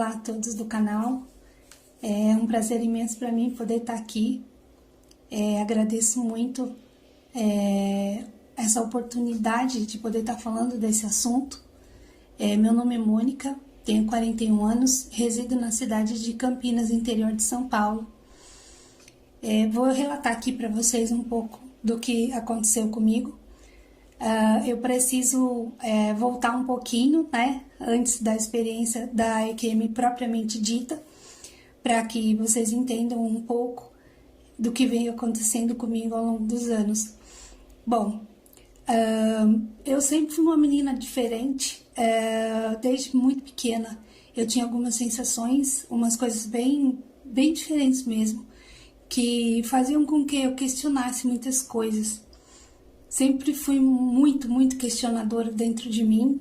Olá a todos do canal, é um prazer imenso para mim poder estar aqui. Agradeço muito essa oportunidade de poder estar falando desse assunto. Meu nome é Mônica, tenho 41 anos, resido na cidade de Campinas, interior de São Paulo. Vou relatar aqui para vocês um pouco do que aconteceu comigo. Eu preciso voltar um pouquinho, né, antes da experiência da EQM propriamente dita, para que vocês entendam um pouco do que veio acontecendo comigo ao longo dos anos. Bom, eu sempre fui uma menina diferente, desde muito pequena. Eu tinha algumas sensações, umas coisas bem diferentes mesmo, que faziam com que eu questionasse muitas coisas. Sempre fui muito questionadora dentro de mim.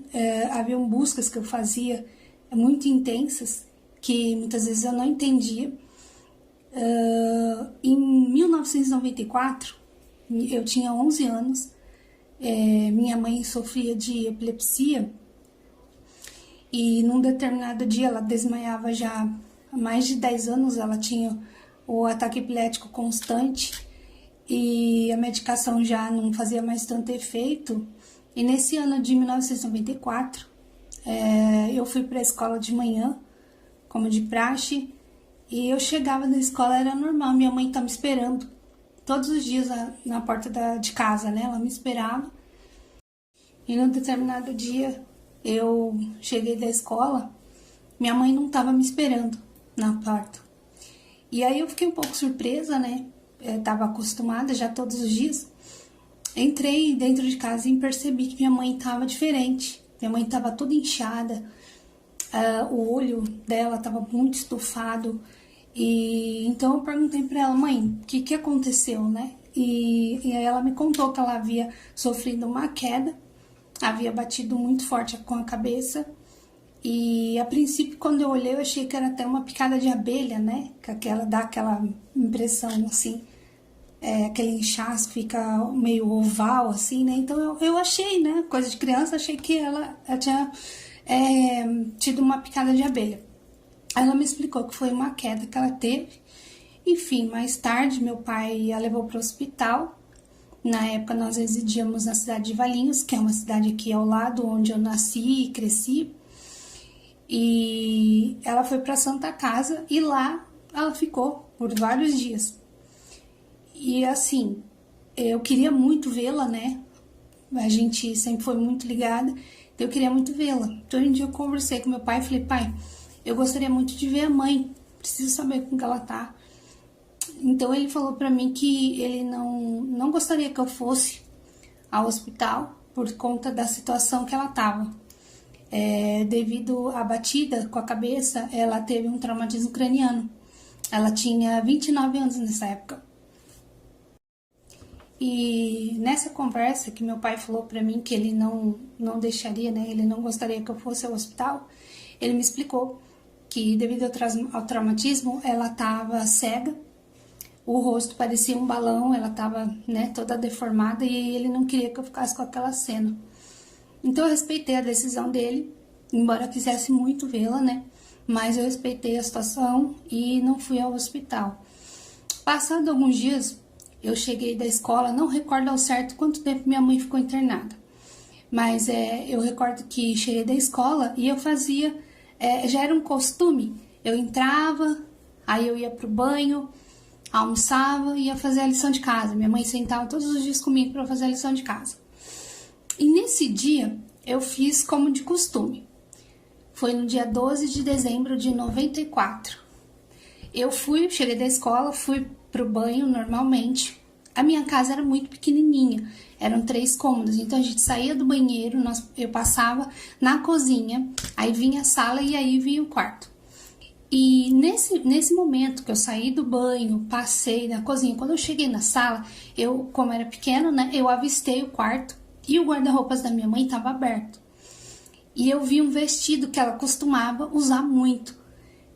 Haviam buscas que eu fazia muito intensas, que muitas vezes eu não entendia. Em 1994, eu tinha 11 anos, minha mãe sofria de epilepsia e num determinado dia ela desmaiava já há mais de 10 anos, ela tinha o ataque epilético constante e a medicação já não fazia mais tanto efeito. E nesse ano de 1994, eu fui para a escola de manhã, como de praxe, e eu chegava na escola, era normal, minha mãe estava me esperando todos os dias na porta de casa, né? Ela me esperava. E num determinado dia, eu cheguei da escola, minha mãe não estava me esperando na porta. E aí eu fiquei um pouco surpresa, né? Estava acostumada já todos os dias. Entrei dentro de casa e percebi que minha mãe estava diferente. Minha mãe estava toda inchada, o olho dela estava muito estufado. E então eu perguntei para ela: mãe, o que aconteceu, né? E aí ela me contou que ela havia sofrido uma queda, havia batido muito forte com a cabeça. E a princípio, quando eu olhei, eu achei que era até uma picada de abelha, né? Que dá aquela impressão assim, aquele inchaço fica meio oval assim, né? Então eu achei, né? Coisa de criança, achei que ela tinha tido uma picada de abelha. Ela me explicou que foi uma queda que ela teve. Enfim, mais tarde meu pai a levou para o hospital. Na época nós residíamos na cidade de Valinhos, que é uma cidade aqui ao lado, onde eu nasci e cresci. E ela foi para Santa Casa e lá ela ficou por vários dias. E assim, eu queria muito vê-la, né? A gente sempre foi muito ligada, então eu queria muito vê-la. Então um dia eu conversei com meu pai e falei: pai, eu gostaria muito de ver a mãe, preciso saber como que ela tá. Então ele falou para mim que ele não gostaria que eu fosse ao hospital por conta da situação que ela tava. Devido à batida com a cabeça, ela teve um traumatismo craniano. Ela tinha 29 anos nessa época. E nessa conversa que meu pai falou para mim que ele não deixaria, né? Ele não gostaria que eu fosse ao hospital. Ele me explicou que devido ao traumatismo, ela estava cega. O rosto parecia um balão, ela estava, né, toda deformada e ele não queria que eu ficasse com aquela cena. Então eu respeitei a decisão dele, embora eu quisesse muito vê-la, né? Mas eu respeitei a situação e não fui ao hospital. Passado alguns dias, eu cheguei da escola, não recordo ao certo quanto tempo minha mãe ficou internada. Mas eu recordo que cheguei da escola e eu fazia, já era um costume. Eu entrava, aí eu ia pro banho, almoçava e ia fazer a lição de casa. Minha mãe sentava todos os dias comigo para fazer a lição de casa. E nesse dia, eu fiz como de costume. Foi no dia 12 de dezembro de 94. Eu cheguei da escola, fui pro banho normalmente. A minha casa era muito pequenininha, eram 3 cômodos. Então a gente saía do banheiro, eu passava na cozinha, aí vinha a sala e aí vinha o quarto. E nesse momento que eu saí do banho, passei na cozinha, quando eu cheguei na sala, como era pequena, né, eu avistei o quarto. E o guarda-roupas da minha mãe estava aberto. E eu vi um vestido que ela costumava usar muito.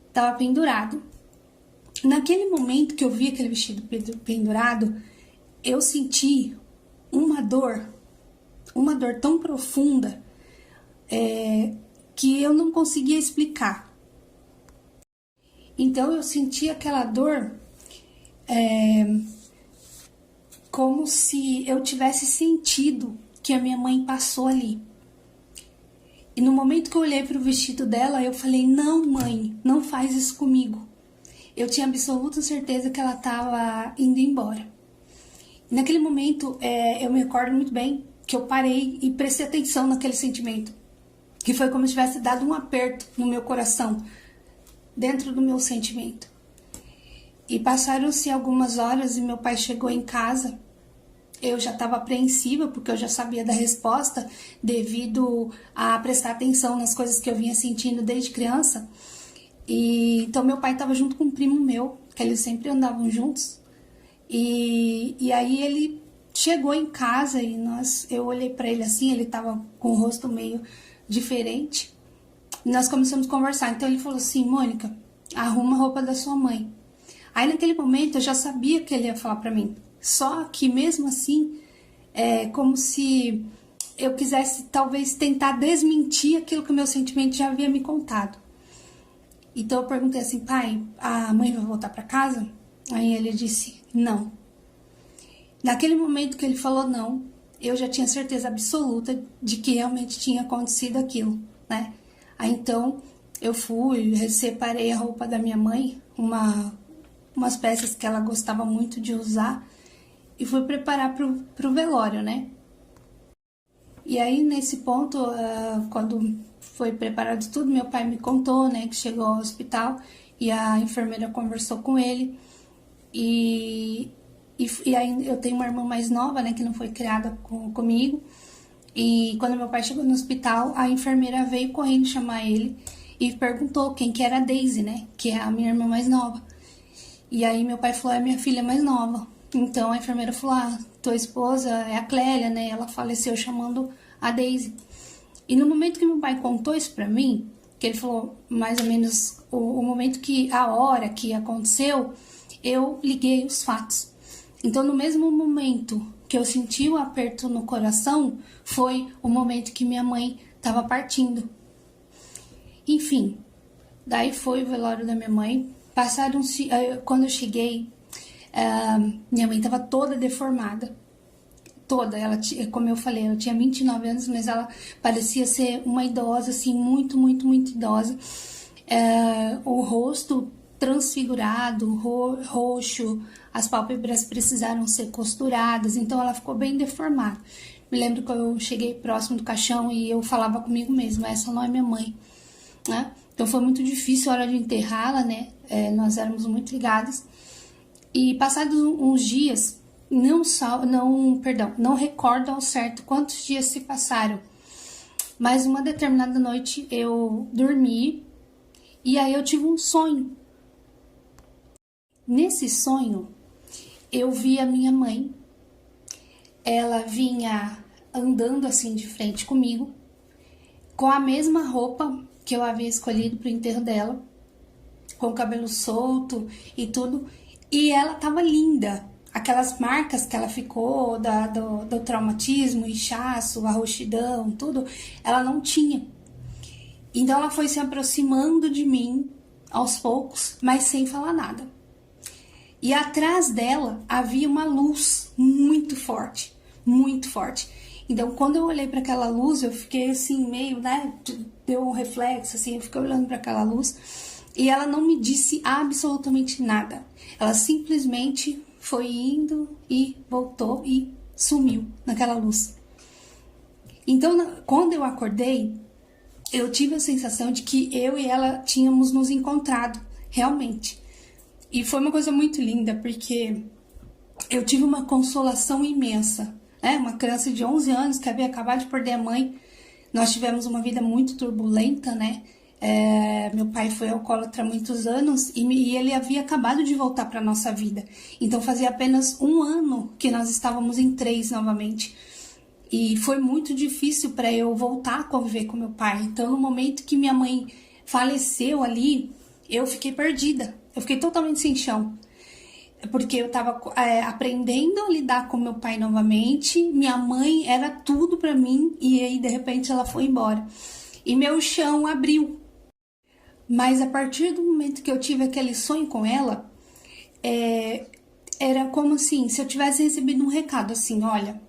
Estava pendurado. Naquele momento que eu vi aquele vestido pendurado, eu senti uma dor tão profunda que eu não conseguia explicar. Então eu senti aquela dor como se eu tivesse sentido que a minha mãe passou ali. E no momento que eu olhei para o vestido dela, eu falei: não, mãe, não faz isso comigo. Eu tinha absoluta certeza que ela estava indo embora. E naquele momento, eu me recordo muito bem que eu parei e prestei atenção naquele sentimento, que foi como se tivesse dado um aperto no meu coração, dentro do meu sentimento. E passaram-se algumas horas e meu pai chegou em casa. Eu já estava apreensiva, porque eu já sabia da resposta, devido a prestar atenção nas coisas que eu vinha sentindo desde criança. E então meu pai estava junto com um primo meu, que eles sempre andavam juntos. E aí ele chegou em casa e eu olhei para ele assim, ele estava com o rosto meio diferente. E nós começamos a conversar. Então ele falou assim: Mônica, arruma a roupa da sua mãe. Aí naquele momento eu já sabia que ele ia falar para mim. Só que mesmo assim, é como se eu quisesse talvez tentar desmentir aquilo que o meu sentimento já havia me contado. Então eu perguntei assim: pai, a mãe vai voltar para casa? Aí ele disse: não. Naquele momento que ele falou não, eu já tinha certeza absoluta de que realmente tinha acontecido aquilo, né? Aí então eu fui, separei a roupa da minha mãe, umas peças que ela gostava muito de usar, e fui preparar pro velório, né? E aí nesse ponto, quando foi preparado tudo, meu pai me contou, né, que chegou ao hospital e a enfermeira conversou com ele. E aí eu tenho uma irmã mais nova, né, que não foi criada comigo. E quando meu pai chegou no hospital, a enfermeira veio correndo chamar ele e perguntou quem que era a Daisy, né, que é a minha irmã mais nova. E aí meu pai falou: é minha filha mais nova. Então a enfermeira falou: ah, tua esposa é a Clélia, né, ela faleceu chamando a Daisy. E no momento que meu pai contou isso pra mim, que ele falou mais ou menos o momento a hora que aconteceu, eu liguei os fatos. Então, no mesmo momento que eu senti o aperto no coração, foi o momento que minha mãe estava partindo. Enfim, daí foi o velório da minha mãe. Quando eu cheguei, minha mãe estava toda deformada. Toda, como eu falei, ela tinha 29 anos, mas ela parecia ser uma idosa, assim, muito, muito, muito idosa. O rosto transfigurado, roxo, as pálpebras precisaram ser costuradas, então ela ficou bem deformada. Me lembro que eu cheguei próximo do caixão e eu falava comigo mesma: essa não é minha mãe, né? Então foi muito difícil a hora de enterrá-la, né? Nós éramos muito ligadas. E passados uns dias, não recordo ao certo quantos dias se passaram, mas uma determinada noite eu dormi e aí eu tive um sonho. Nesse sonho, eu vi a minha mãe. Ela vinha andando assim de frente comigo, com a mesma roupa que eu havia escolhido para o enterro dela, com o cabelo solto e tudo, e ela tava linda. Aquelas marcas que ela ficou do traumatismo, inchaço, a roxidão, tudo, ela não tinha. Então ela foi se aproximando de mim aos poucos, mas sem falar nada. E atrás dela havia uma luz muito forte, muito forte. Então quando eu olhei para aquela luz, eu fiquei assim meio, né, deu um reflexo assim, eu fiquei olhando para aquela luz e ela não me disse absolutamente nada. Ela simplesmente foi indo e voltou e sumiu naquela luz. Então, quando eu acordei, eu tive a sensação de que eu e ela tínhamos nos encontrado, realmente. E foi uma coisa muito linda, porque eu tive uma consolação imensa, né? Uma criança de 11 anos que havia acabado de perder a mãe. Nós tivemos uma vida muito turbulenta, né? Meu pai foi alcoólatra há muitos anos e ele havia acabado de voltar para nossa vida. Então fazia apenas 1 ano que nós estávamos em 3 novamente. E foi muito difícil para eu voltar a conviver com meu pai. Então no momento que minha mãe faleceu ali, eu fiquei perdida. Eu fiquei totalmente sem chão. Porque eu estava aprendendo a lidar com meu pai novamente. Minha mãe era tudo para mim e aí de repente ela foi embora. E meu chão abriu. Mas a partir do momento que eu tive aquele sonho com ela, era como assim, se eu tivesse recebido um recado assim, olha,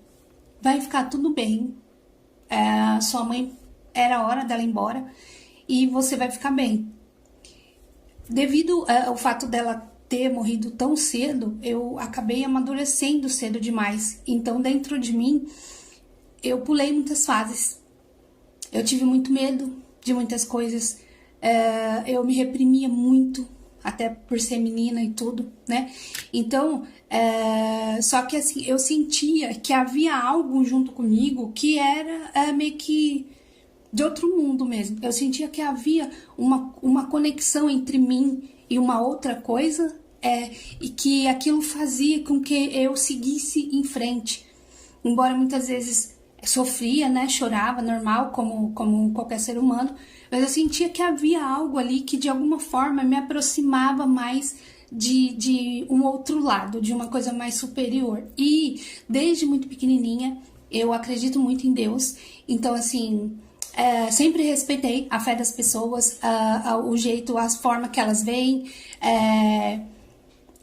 vai ficar tudo bem, sua mãe, era a hora dela ir embora e você vai ficar bem. Devido ao fato dela ter morrido tão cedo, eu acabei amadurecendo cedo demais. Então, dentro de mim, eu pulei muitas fases. Eu tive muito medo de muitas coisas. Eu me reprimia muito, até por ser menina e tudo, né? Então, só que assim, eu sentia que havia algo junto comigo que era meio que de outro mundo mesmo. Eu sentia que havia uma conexão entre mim e uma outra coisa, e que aquilo fazia com que eu seguisse em frente. Embora muitas vezes sofria, né, chorava, normal, como qualquer ser humano, mas eu sentia que havia algo ali que de alguma forma me aproximava mais de um outro lado, de uma coisa mais superior. E desde muito pequenininha eu acredito muito em Deus, então assim, sempre respeitei a fé das pessoas, o jeito, as formas que elas veem,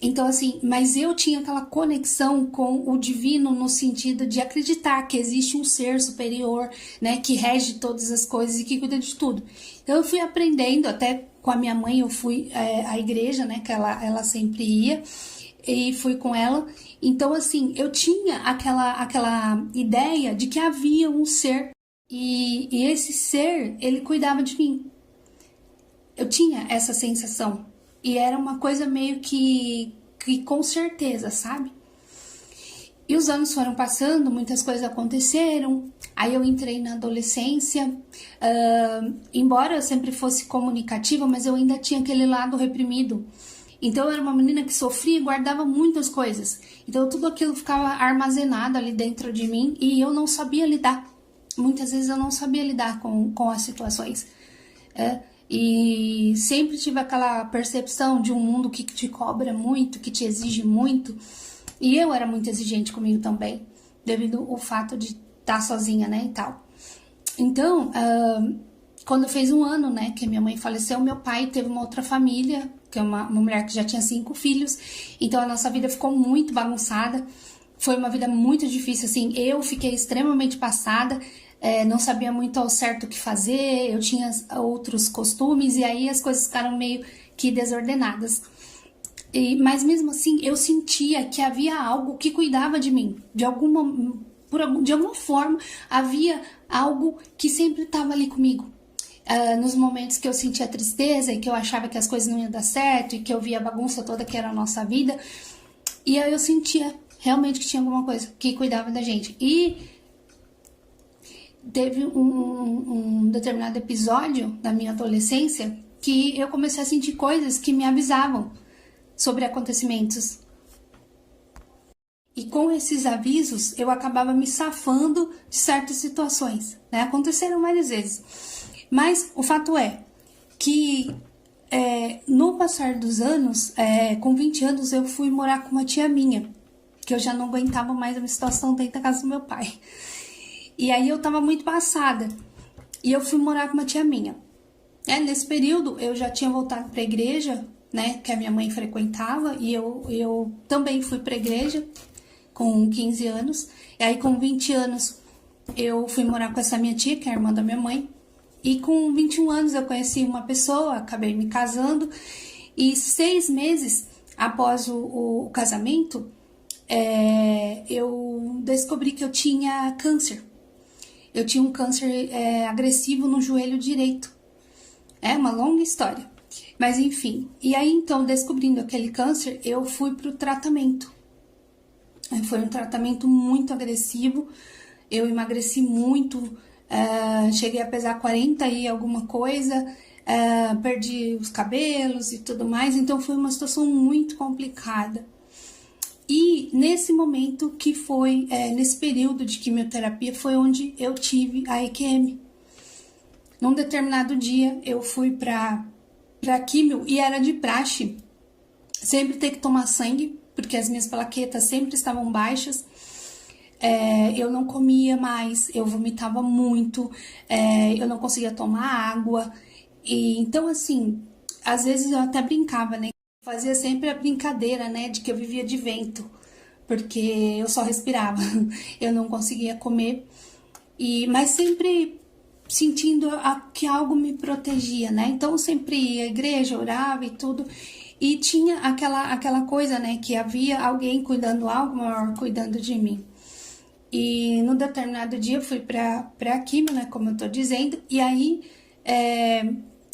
então assim, mas eu tinha aquela conexão com o divino no sentido de acreditar que existe um ser superior, né, que rege todas as coisas e que cuida de tudo. Então eu fui aprendendo, até com a minha mãe eu fui à igreja, né, que ela sempre ia, e fui com ela. Então assim, eu tinha aquela ideia de que havia um ser, e esse ser, ele cuidava de mim. Eu tinha essa sensação. E era uma coisa meio que com certeza, sabe? E os anos foram passando, muitas coisas aconteceram. Aí eu entrei na adolescência. Embora eu sempre fosse comunicativa, mas eu ainda tinha aquele lado reprimido. Então eu era uma menina que sofria e guardava muitas coisas. Então tudo aquilo ficava armazenado ali dentro de mim e eu não sabia lidar. Muitas vezes eu não sabia lidar com as situações. E sempre tive aquela percepção de um mundo que te cobra muito, que te exige muito. E eu era muito exigente comigo também, devido ao fato de estar sozinha, né, e tal. Então, quando fez um ano, né, que minha mãe faleceu, meu pai teve uma outra família, que é uma mulher que já tinha 5 filhos. Então a nossa vida ficou muito bagunçada. Foi uma vida muito difícil, assim, eu fiquei extremamente passada. Não sabia muito ao certo o que fazer, eu tinha outros costumes e aí as coisas ficaram meio que desordenadas. Mas mesmo assim, eu sentia que havia algo que cuidava de mim. De alguma forma, havia algo que sempre estava ali comigo. Nos momentos que eu sentia tristeza e que eu achava que as coisas não iam dar certo e que eu via a bagunça toda que era a nossa vida. E aí eu sentia realmente que tinha alguma coisa que cuidava da gente. E teve um determinado episódio da minha adolescência que eu comecei a sentir coisas que me avisavam sobre acontecimentos. E com esses avisos, eu acabava me safando de certas situações, né? Aconteceram várias vezes. Mas o fato é que no passar dos anos, com 20 anos, eu fui morar com uma tia minha, que eu já não aguentava mais a minha situação dentro da casa do meu pai. E aí eu tava muito passada. E eu fui morar com uma tia minha. Nesse período eu já tinha voltado pra igreja, né? Que a minha mãe frequentava. E eu também fui pra igreja com 15 anos. E aí com 20 anos eu fui morar com essa minha tia, que é a irmã da minha mãe. E com 21 anos eu conheci uma pessoa, acabei me casando. E 6 meses após o casamento, eu descobri que eu tinha câncer. Eu tinha um câncer agressivo no joelho direito. É uma longa história. Mas enfim. E aí então, descobrindo aquele câncer, eu fui pro tratamento. Foi um tratamento muito agressivo. Eu emagreci muito. Cheguei a pesar 40 e alguma coisa. Perdi os cabelos e tudo mais. Então foi uma situação muito complicada. E nesse momento que foi, nesse período de quimioterapia, foi onde eu tive a EQM. Num determinado dia, eu fui pra quimio e era de praxe sempre ter que tomar sangue, porque as minhas plaquetas sempre estavam baixas. Eu não comia mais, eu vomitava muito, eu não conseguia tomar água. E então, assim, às vezes eu até brincava, né? Fazia sempre a brincadeira, né, de que eu vivia de vento, porque eu só respirava, eu não conseguia comer, mas sempre sentindo que algo me protegia, né? Então eu sempre ia à igreja, orava e tudo, e tinha aquela coisa, né, que havia alguém cuidando, algo maior cuidando de mim. E num determinado dia eu fui pra quimio, né, como eu tô dizendo, e aí,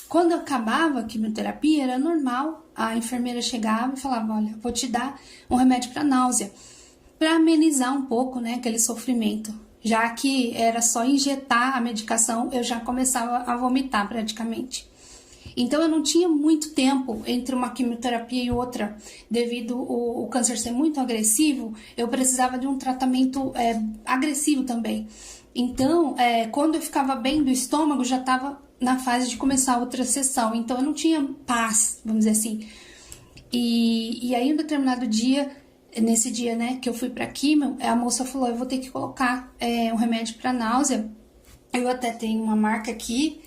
quando eu acabava a quimioterapia, era normal, a enfermeira chegava e falava, olha, vou te dar um remédio para náusea, para amenizar um pouco, né, aquele sofrimento. Já que era só injetar a medicação, eu já começava a vomitar praticamente. Então eu não tinha muito tempo entre uma quimioterapia e outra, devido o câncer ser muito agressivo, eu precisava de um tratamento agressivo também. Então, quando eu ficava bem do estômago, já estava na fase de começar outra sessão, então eu não tinha paz, vamos dizer assim. E aí, um determinado dia, nesse dia, né, que eu fui pra quimio, a moça falou, eu vou ter que colocar um remédio para náusea. Eu até tenho uma marca aqui,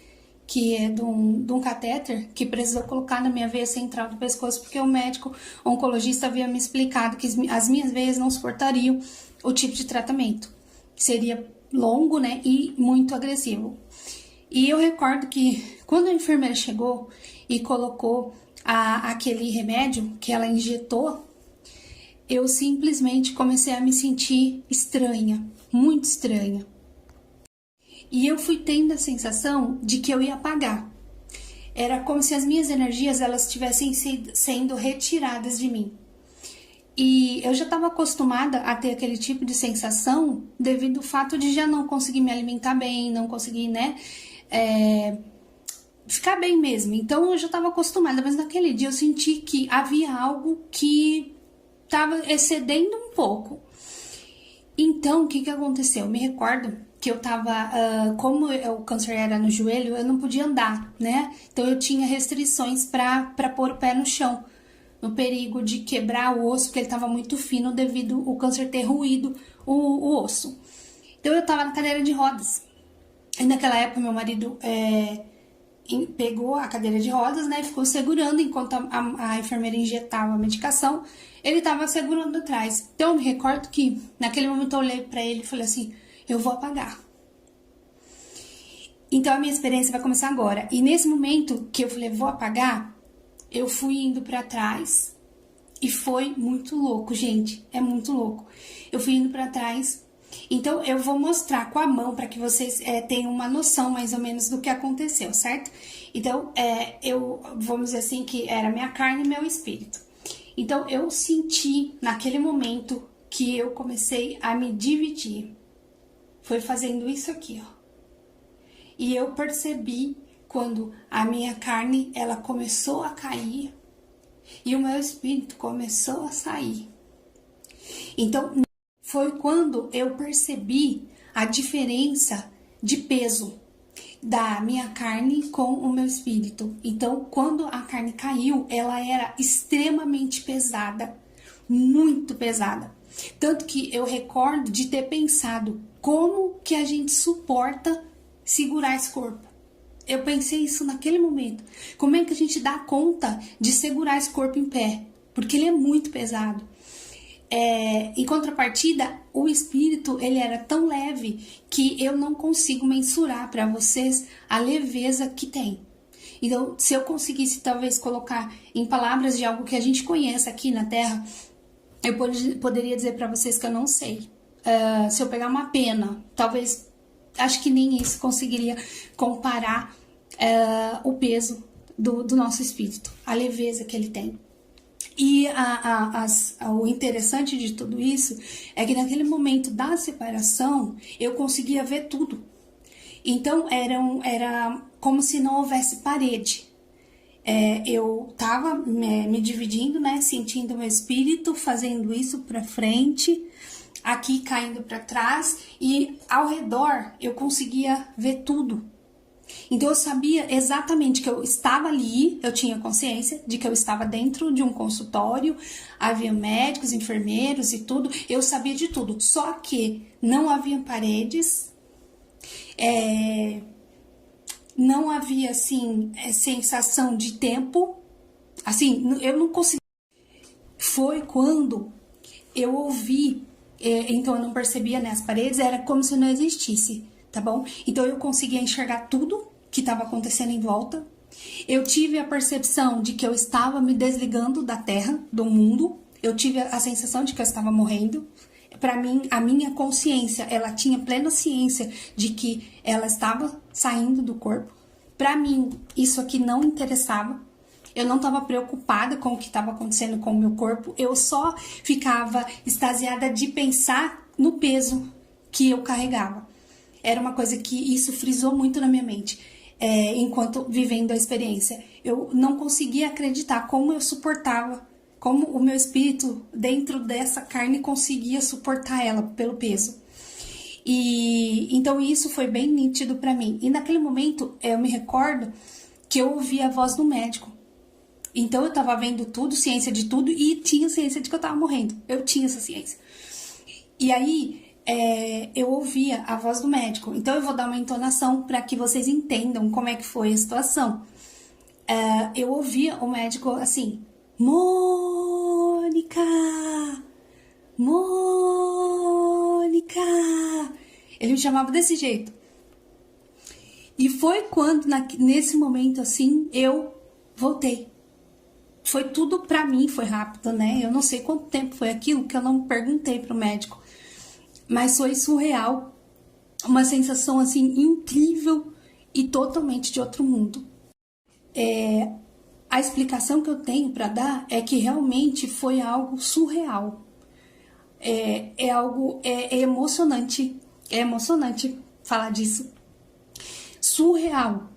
que é de um catéter, que precisou colocar na minha veia central do pescoço, porque o médico oncologista havia me explicado que as minhas veias não suportariam o tipo de tratamento, que seria longo, né, e muito agressivo. E eu recordo que quando a enfermeira chegou e colocou aquele remédio que ela injetou, eu simplesmente comecei a me sentir estranha, muito estranha. E eu fui tendo a sensação de que eu ia apagar. Era como se as minhas energias elas estivessem sendo retiradas de mim. E eu já estava acostumada a ter aquele tipo de sensação devido ao fato de já não conseguir me alimentar bem, não conseguir, né, ficar bem mesmo. Então eu já estava acostumada, mas naquele dia eu senti que havia algo que estava excedendo um pouco. Então, o que aconteceu? Eu me recordo que eu tava, como o câncer era no joelho, eu não podia andar, né? Então eu tinha restrições para pôr o pé no chão, no perigo de quebrar o osso, porque ele tava muito fino devido ao câncer ter ruído o osso. Então eu tava na cadeira de rodas. E naquela época meu marido pegou a cadeira de rodas, né, ficou segurando enquanto a enfermeira injetava a medicação, ele estava segurando atrás. Então eu me recordo que naquele momento eu olhei para ele e falei assim, eu vou apagar. Então a minha experiência vai começar agora. E nesse momento que eu falei, vou apagar, eu fui indo para trás e foi muito louco, gente, é muito louco. Eu fui indo para trás. Então, eu vou mostrar com a mão para que vocês tenham uma noção mais ou menos do que aconteceu, certo? Então, vamos dizer assim, que era minha carne e meu espírito. Então, eu senti naquele momento que eu comecei a me dividir. Foi fazendo isso aqui, ó. E eu percebi quando a minha carne, ela começou a cair e o meu espírito começou a sair. Então, foi quando eu percebi a diferença de peso da minha carne com o meu espírito. Então, quando a carne caiu, ela era extremamente pesada, muito pesada. Tanto que eu recordo de ter pensado como que a gente suporta segurar esse corpo. Eu pensei isso naquele momento. Como é que a gente dá conta de segurar esse corpo em pé? Porque ele é muito pesado. Em contrapartida, o espírito ele era tão leve que eu não consigo mensurar para vocês a leveza que tem. Então, se eu conseguisse talvez colocar em palavras de algo que a gente conhece aqui na Terra, eu poderia dizer para vocês que eu não sei. Se eu pegar uma pena, talvez, acho que nem isso conseguiria comparar o peso do nosso espírito, a leveza que ele tem. E o interessante de tudo isso é que naquele momento da separação eu conseguia ver tudo. Então era como se não houvesse parede. Eu tava me dividindo, né, sentindo meu espírito fazendo isso para frente, aqui caindo para trás e ao redor eu conseguia ver tudo. Então eu sabia exatamente que eu estava ali, eu tinha consciência de que eu estava dentro de um consultório, havia médicos, enfermeiros e tudo, eu sabia de tudo, só que não havia paredes, não havia, assim, sensação de tempo, assim, eu não consegui. Foi quando eu ouvi, então eu não percebia, né, as paredes, era como se não existisse, tá bom? Então eu conseguia enxergar tudo que estava acontecendo em volta. Eu tive a percepção de que eu estava me desligando da Terra, do mundo. Eu tive a sensação de que eu estava morrendo. Para mim, a minha consciência, ela tinha plena ciência de que ela estava saindo do corpo. Para mim, isso aqui não interessava. Eu não estava preocupada com o que estava acontecendo com o meu corpo. Eu só ficava extasiada de pensar no peso que eu carregava. Era uma coisa que isso frisou muito na minha mente, enquanto vivendo a experiência. Eu não conseguia acreditar como eu suportava, como o meu espírito dentro dessa carne conseguia suportar ela pelo peso. E então isso foi bem nítido para mim. E naquele momento eu me recordo que eu ouvi a voz do médico. Então eu tava vendo tudo, ciência de tudo, e tinha ciência de que eu tava morrendo. Eu tinha essa ciência. E aí eu ouvia a voz do médico. Então eu vou dar uma entonação para que vocês entendam como é que foi a situação. Eu ouvia o médico assim: Mônica! Mônica! Ele me chamava desse jeito. E foi quando, nesse momento assim, eu voltei. Foi tudo pra mim, foi rápido, né? Eu não sei quanto tempo foi aquilo, que eu não perguntei pro médico. Mas foi surreal. Uma sensação, assim, incrível e totalmente de outro mundo. A explicação que eu tenho pra dar é que realmente foi algo surreal. É emocionante. É emocionante falar disso. Surreal.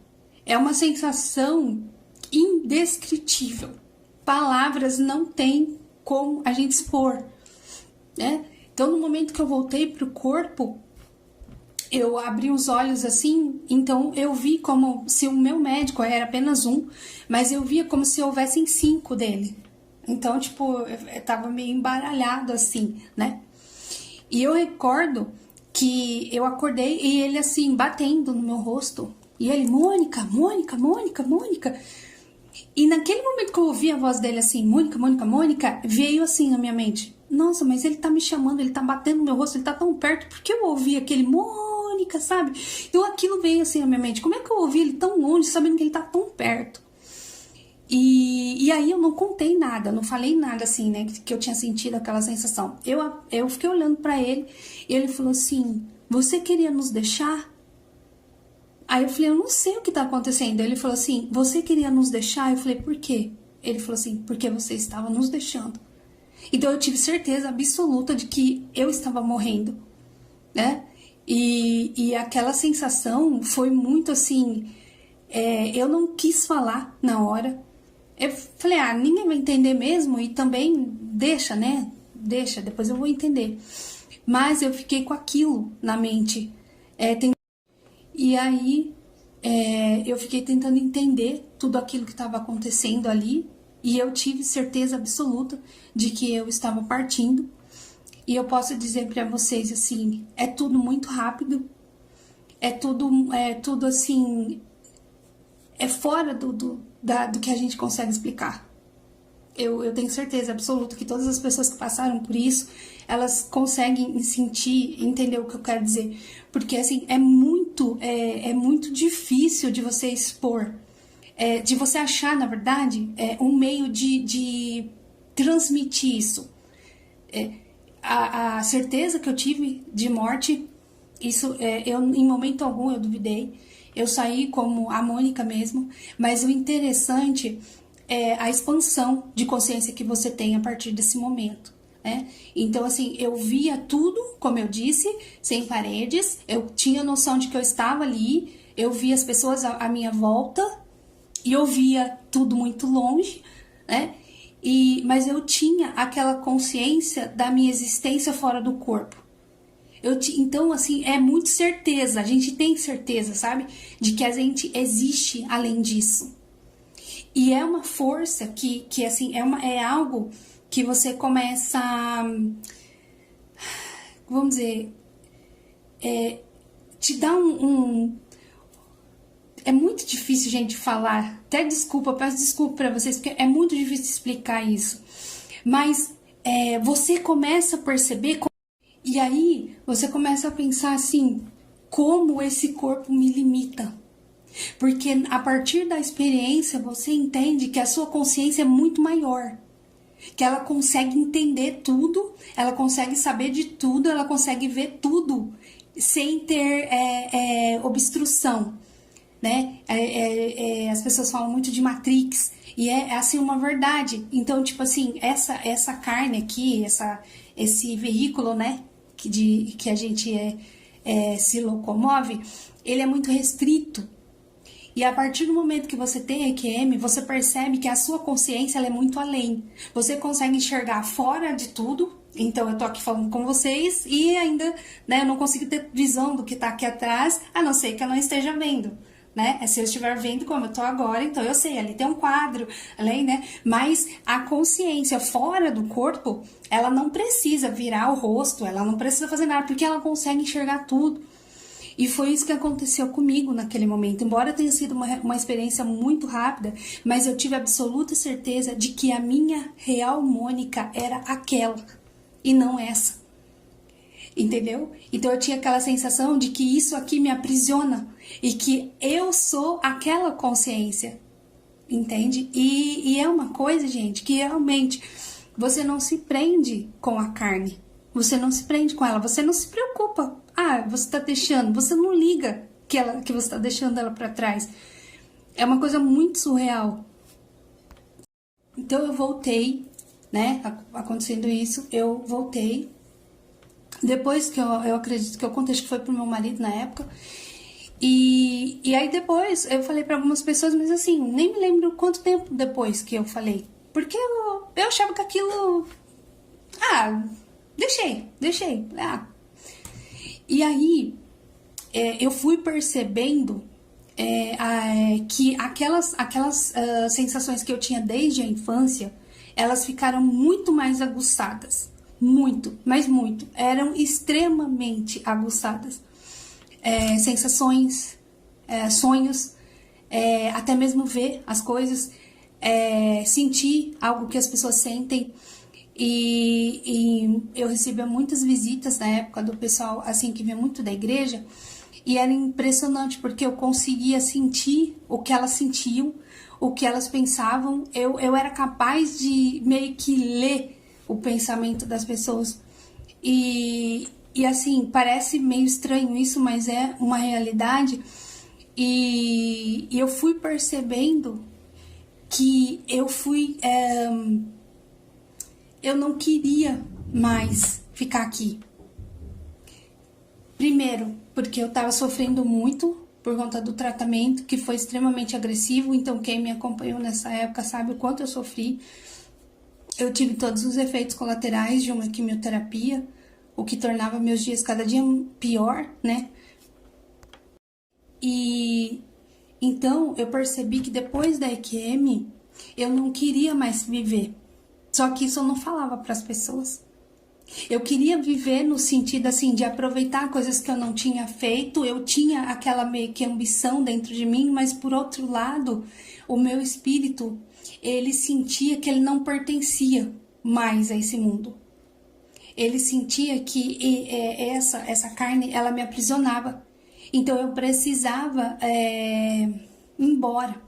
É uma sensação indescritível. Palavras não tem como a gente expor, né? Então, no momento que eu voltei pro corpo, eu abri os olhos assim, então eu vi como se o meu médico era apenas um, mas eu via como se houvessem 5 dele. Então, tipo, eu tava meio embaralhado assim, né? E eu recordo que eu acordei e ele assim, batendo no meu rosto. E ele, Mônica, Mônica, Mônica, Mônica. E naquele momento que eu ouvi a voz dele assim, Mônica, Mônica, Mônica, veio assim na minha mente: nossa, mas ele tá me chamando, ele tá batendo no meu rosto, ele tá tão perto, por que eu ouvi aquele Mônica, sabe? Então aquilo veio assim na minha mente: como é que eu ouvi ele tão longe, sabendo que ele tá tão perto? E aí eu não contei nada, não falei nada assim, né, que eu tinha sentido aquela sensação. Eu fiquei olhando pra ele e ele falou assim: você queria nos deixar? Aí eu falei: eu não sei o que tá acontecendo. Ele falou assim: você queria nos deixar? Eu falei: por quê? Ele falou assim: porque você estava nos deixando. Então eu tive certeza absoluta de que eu estava morrendo, né? E aquela sensação foi muito assim, eu não quis falar na hora. Eu falei: ah, ninguém vai entender mesmo, e também deixa, né? Deixa, depois eu vou entender. Mas eu fiquei com aquilo na mente. E aí eu fiquei tentando entender tudo aquilo que estava acontecendo ali, e eu tive certeza absoluta de que eu estava partindo. E eu posso dizer para vocês assim, é tudo muito rápido, é tudo assim, é fora do que a gente consegue explicar. Eu tenho certeza absoluta que todas as pessoas que passaram por isso, elas conseguem sentir, entender o que eu quero dizer. Porque, assim, é muito difícil de você expor, de você achar, na verdade, um meio de transmitir isso. A certeza que eu tive de morte, isso, eu em momento algum eu duvidei. Eu saí como a Mônica mesmo, mas o interessante é a expansão de consciência que você tem a partir desse momento, né? Então, assim, eu via tudo, como eu disse, sem paredes, eu tinha noção de que eu estava ali, eu via as pessoas à minha volta, e eu via tudo muito longe, né? Mas eu tinha aquela consciência da minha existência fora do corpo. Então, assim, é muito certeza, a gente tem certeza, sabe? De que a gente existe além disso. E é uma força que assim, é algo que você começa a, vamos dizer, te dá é muito difícil, gente, falar. Até desculpa, peço desculpa pra vocês, porque é muito difícil explicar isso. Mas você começa a perceber, e aí você começa a pensar assim, como esse corpo me limita. Porque a partir da experiência você entende que a sua consciência é muito maior. Que ela consegue entender tudo, ela consegue saber de tudo, ela consegue ver tudo sem ter obstrução, né? As pessoas falam muito de Matrix e é assim uma verdade. Então, tipo assim, essa carne aqui, esse veículo, né, que a gente se locomove, ele é muito restrito. E a partir do momento que você tem EQM, você percebe que a sua consciência ela é muito além. Você consegue enxergar fora de tudo. Então eu tô aqui falando com vocês e ainda, né, eu não consigo ter visão do que tá aqui atrás, a não ser que eu não esteja vendo, né? Se eu estiver vendo como eu tô agora, então eu sei, ali tem um quadro, além, né? Mas a consciência fora do corpo, ela não precisa virar o rosto, ela não precisa fazer nada, porque ela consegue enxergar tudo. E foi isso que aconteceu comigo naquele momento. Embora tenha sido uma experiência muito rápida, mas eu tive absoluta certeza de que a minha real Mônica era aquela e não essa. Entendeu? Então eu tinha aquela sensação de que isso aqui me aprisiona e que eu sou aquela consciência. Entende? E é uma coisa, gente, que realmente você não se prende com a carne. Você não se prende com ela, você não se preocupa. Você tá deixando, você não liga que você tá deixando ela pra trás. É uma coisa muito surreal. Então eu voltei, né, acontecendo isso, eu voltei. Depois que eu acredito que eu contei, acho que foi pro meu marido na época. E aí depois eu falei pra algumas pessoas, mas assim, nem me lembro quanto tempo depois que eu falei. Porque eu achava que aquilo... deixei. E aí, eu fui percebendo que aquelas sensações que eu tinha desde a infância, elas ficaram muito mais aguçadas. Muito, mas muito. Eram extremamente aguçadas. Sensações, sonhos, até mesmo ver as coisas, sentir algo que as pessoas sentem. E eu recebia muitas visitas na época do pessoal assim que vinha muito da igreja, e era impressionante porque eu conseguia sentir o que elas sentiam, o que elas pensavam. Eu era capaz de meio que ler o pensamento das pessoas. E assim, parece meio estranho isso, mas é uma realidade. E eu fui percebendo que eu não queria mais ficar aqui. Primeiro, porque eu estava sofrendo muito por conta do tratamento, que foi extremamente agressivo. Então, quem me acompanhou nessa época sabe o quanto eu sofri. Eu tive todos os efeitos colaterais de uma quimioterapia, o que tornava meus dias cada dia pior, né? E então, eu percebi que depois da EQM, eu não queria mais viver. Só que isso eu não falava para as pessoas. Eu queria viver no sentido assim de aproveitar coisas que eu não tinha feito. Eu tinha aquela meio que ambição dentro de mim, mas por outro lado, o meu espírito, ele sentia que ele não pertencia mais a esse mundo. Ele sentia que essa carne, ela me aprisionava. Então eu precisava ir embora.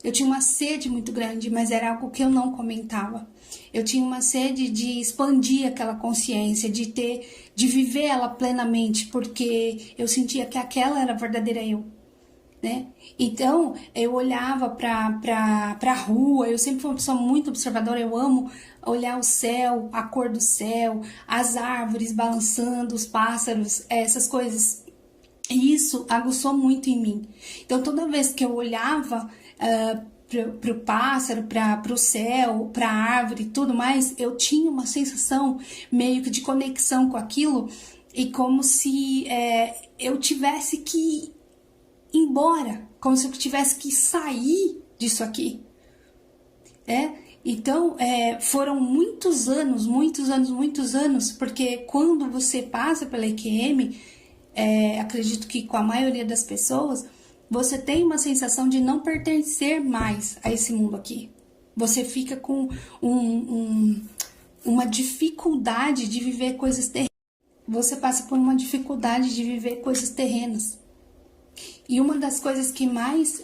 Eu tinha uma sede muito grande, mas era algo que eu não comentava. Eu tinha uma sede de expandir aquela consciência, de viver ela plenamente, porque eu sentia que aquela era a verdadeira eu, né? Então, eu olhava pra rua, eu sempre fui uma pessoa muito observadora, eu amo olhar o céu, a cor do céu, as árvores balançando, os pássaros, essas coisas. E isso aguçou muito em mim. Então, toda vez que eu olhava para o pássaro, para o céu, para a árvore e tudo mais, eu tinha uma sensação meio que de conexão com aquilo, e como se eu tivesse que ir embora, como se eu tivesse que sair disso aqui. Então, foram muitos anos, porque quando você passa pela EQM, acredito que com a maioria das pessoas, você tem uma sensação de não pertencer mais a esse mundo aqui. Você fica com uma dificuldade de viver coisas terrenas. Você passa por uma dificuldade de viver coisas terrenas. E uma das coisas que mais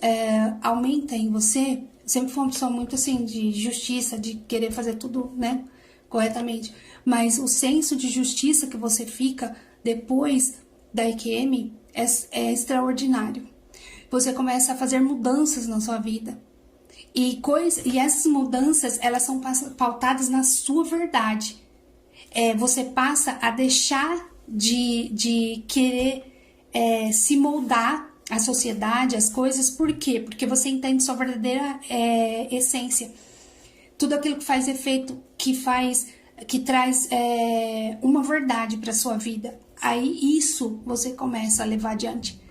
aumenta em você, sempre foi uma pessoa muito assim, de justiça, de querer fazer tudo, né, corretamente. Mas o senso de justiça que você fica depois da EQM é extraordinário. Você começa a fazer mudanças na sua vida. E essas mudanças, elas são pautadas na sua verdade. Você passa a deixar de querer se moldar à sociedade, às coisas. Por quê? Porque você entende sua verdadeira essência. Tudo aquilo que faz efeito, que traz uma verdade para sua vida. Aí isso você começa a levar adiante.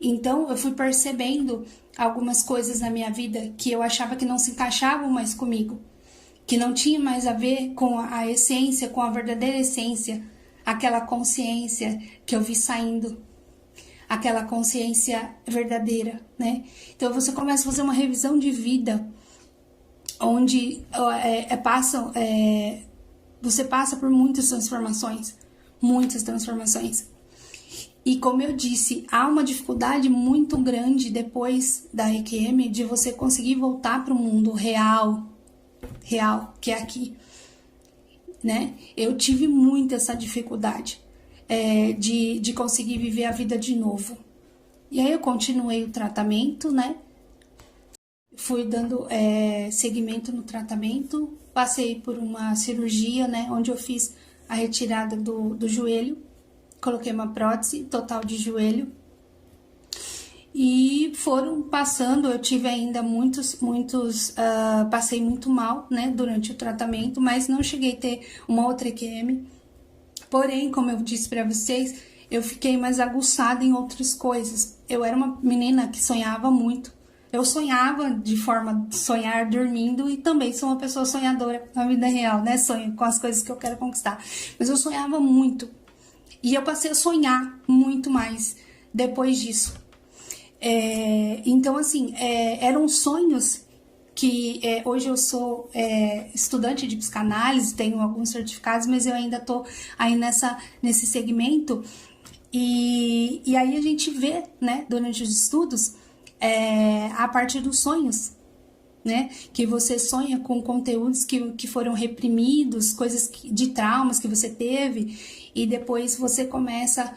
Então eu fui percebendo algumas coisas na minha vida que eu achava que não se encaixavam mais comigo, que não tinha mais a ver com a essência, com a verdadeira essência, aquela consciência que eu vi saindo, aquela consciência verdadeira, né? Então você começa a fazer uma revisão de vida, onde você passa por muitas transformações. E como eu disse, há uma dificuldade muito grande depois da EQM de você conseguir voltar para o mundo real, que é aqui, né? Eu tive muito essa dificuldade de conseguir viver a vida de novo. E aí eu continuei o tratamento, né? Fui dando seguimento no tratamento, passei por uma cirurgia, né? Onde eu fiz a retirada do joelho. Coloquei uma prótese total de joelho e foram passando, eu tive ainda passei muito mal, né, durante o tratamento, mas não cheguei a ter uma outra EQM. Porém, como eu disse para vocês, eu fiquei mais aguçada em outras coisas. Eu era uma menina que sonhava muito. Eu sonhava de forma de sonhar dormindo e também sou uma pessoa sonhadora na vida real, né, sonho com as coisas que eu quero conquistar. Mas eu sonhava muito. E eu passei a sonhar muito mais depois disso. Então, assim, eram sonhos que hoje eu sou estudante de psicanálise, tenho alguns certificados, mas eu ainda tô aí nesse segmento. E aí a gente vê, né, durante os estudos, a partir dos sonhos, né? Que você sonha com conteúdos que foram reprimidos, coisas de traumas que você teve, e depois você começa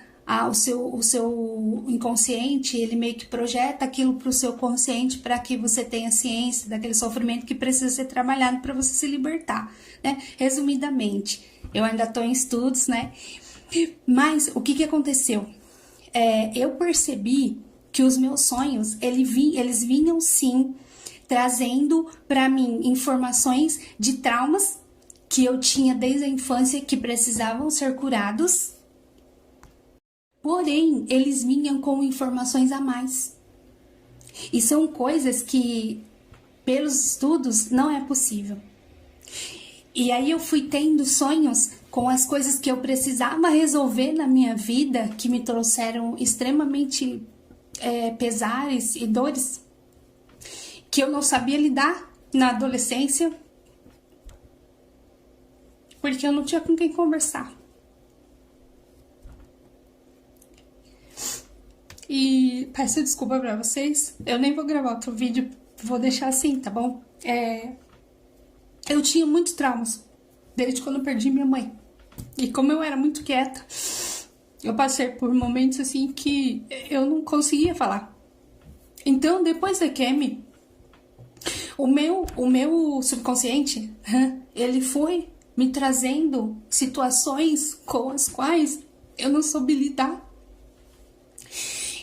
o seu inconsciente, ele meio que projeta aquilo para o seu consciente para que você tenha ciência daquele sofrimento que precisa ser trabalhado para você se libertar, né? Resumidamente, eu ainda estou em estudos, né? Mas o que aconteceu? Eu percebi que os meus sonhos, eles vinham sim trazendo para mim informações de traumas que eu tinha desde a infância que precisavam ser curados. Porém, eles vinham com informações a mais. E são coisas que, pelos estudos, não é possível. E aí eu fui tendo sonhos com as coisas que eu precisava resolver na minha vida, que me trouxeram extremamente pesares e dores, que eu não sabia lidar na adolescência, porque eu não tinha com quem conversar. E peço desculpa pra vocês, eu nem vou gravar outro vídeo, vou deixar assim, tá bom? Eu tinha muitos traumas, desde quando eu perdi minha mãe. E como eu era muito quieta, eu passei por momentos assim que eu não conseguia falar. Então, depois da EQM, o meu subconsciente, ele foi me trazendo situações com as quais eu não soube lidar.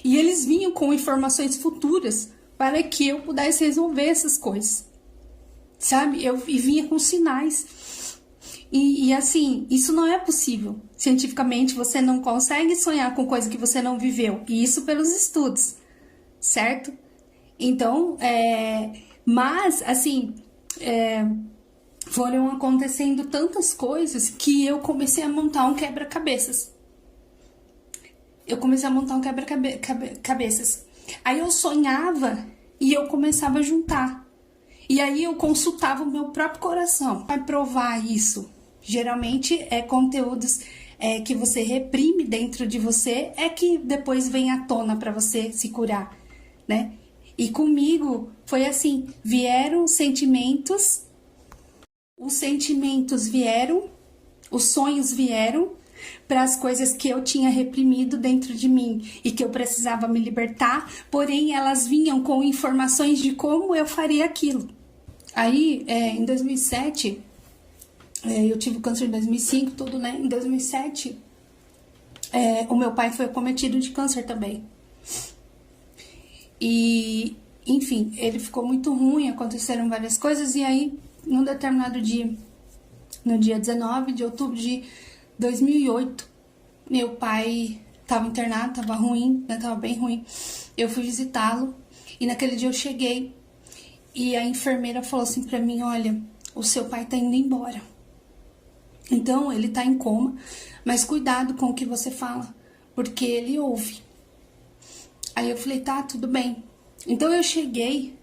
E eles vinham com informações futuras para que eu pudesse resolver essas coisas, sabe? E vinha com sinais. E assim, isso não é possível. Cientificamente, você não consegue sonhar com coisa que você não viveu. E isso pelos estudos, certo? Então, mas, assim, foram acontecendo tantas coisas que eu comecei a montar um quebra-cabeças. Aí eu sonhava e eu começava a juntar. E aí eu consultava o meu próprio coração para provar isso. Geralmente é conteúdos que você reprime dentro de você, é que depois vem à tona para você se curar, né? E comigo foi assim, vieram sentimentos, os sentimentos vieram, os sonhos vieram para as coisas que eu tinha reprimido dentro de mim e que eu precisava me libertar, porém elas vinham com informações de como eu faria aquilo. Aí, em 2007, eu tive câncer em 2005, tudo, né? Em 2007, o meu pai foi acometido de câncer também. E, enfim, ele ficou muito ruim, aconteceram várias coisas, e aí, num determinado dia, no dia 19 de outubro de 2008, meu pai estava internado, estava ruim, né, estava bem ruim. Eu fui visitá-lo e naquele dia eu cheguei e a enfermeira falou assim pra mim: olha, o seu pai tá indo embora. Então, ele tá em coma, mas cuidado com o que você fala, porque ele ouve. Aí eu falei, tá, tudo bem. Então eu cheguei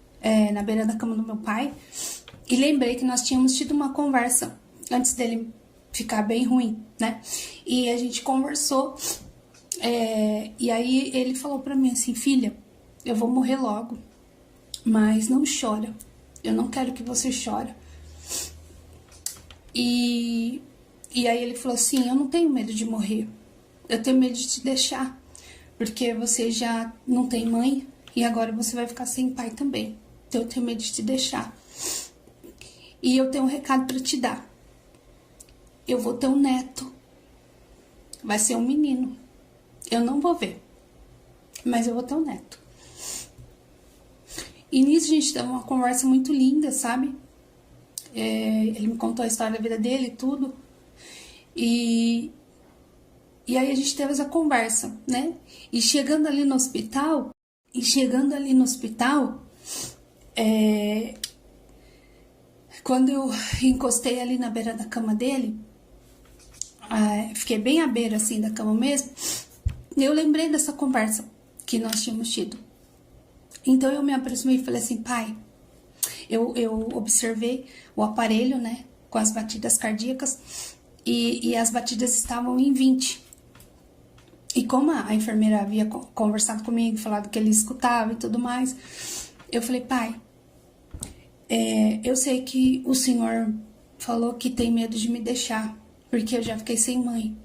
na beira da cama do meu pai e lembrei que nós tínhamos tido uma conversa antes dele ficar bem ruim, né? E a gente conversou, e aí ele falou pra mim assim: filha, eu vou morrer logo, mas não chora, eu não quero que você chore. E aí ele falou assim: eu não tenho medo de morrer, eu tenho medo de te deixar, porque você já não tem mãe e agora você vai ficar sem pai também, então eu tenho medo de te deixar. E eu tenho um recado pra te dar. Eu vou ter um neto. Vai ser um menino. Eu não vou ver, mas eu vou ter um neto. E nisso a gente teve uma conversa muito linda, sabe? Ele me contou a história da vida dele e tudo. E aí a gente teve essa conversa, né? E chegando ali no hospital, quando eu encostei ali na beira da cama dele, fiquei bem à beira assim da cama mesmo, eu lembrei dessa conversa que nós tínhamos tido. Então eu me aproximei e falei assim: pai, eu observei o aparelho, né, com as batidas cardíacas, e as batidas estavam em 20. E como a enfermeira havia conversado comigo, falado que ele escutava e tudo mais, eu falei: pai, eu sei que o senhor falou que tem medo de me deixar, porque eu já fiquei sem mãe.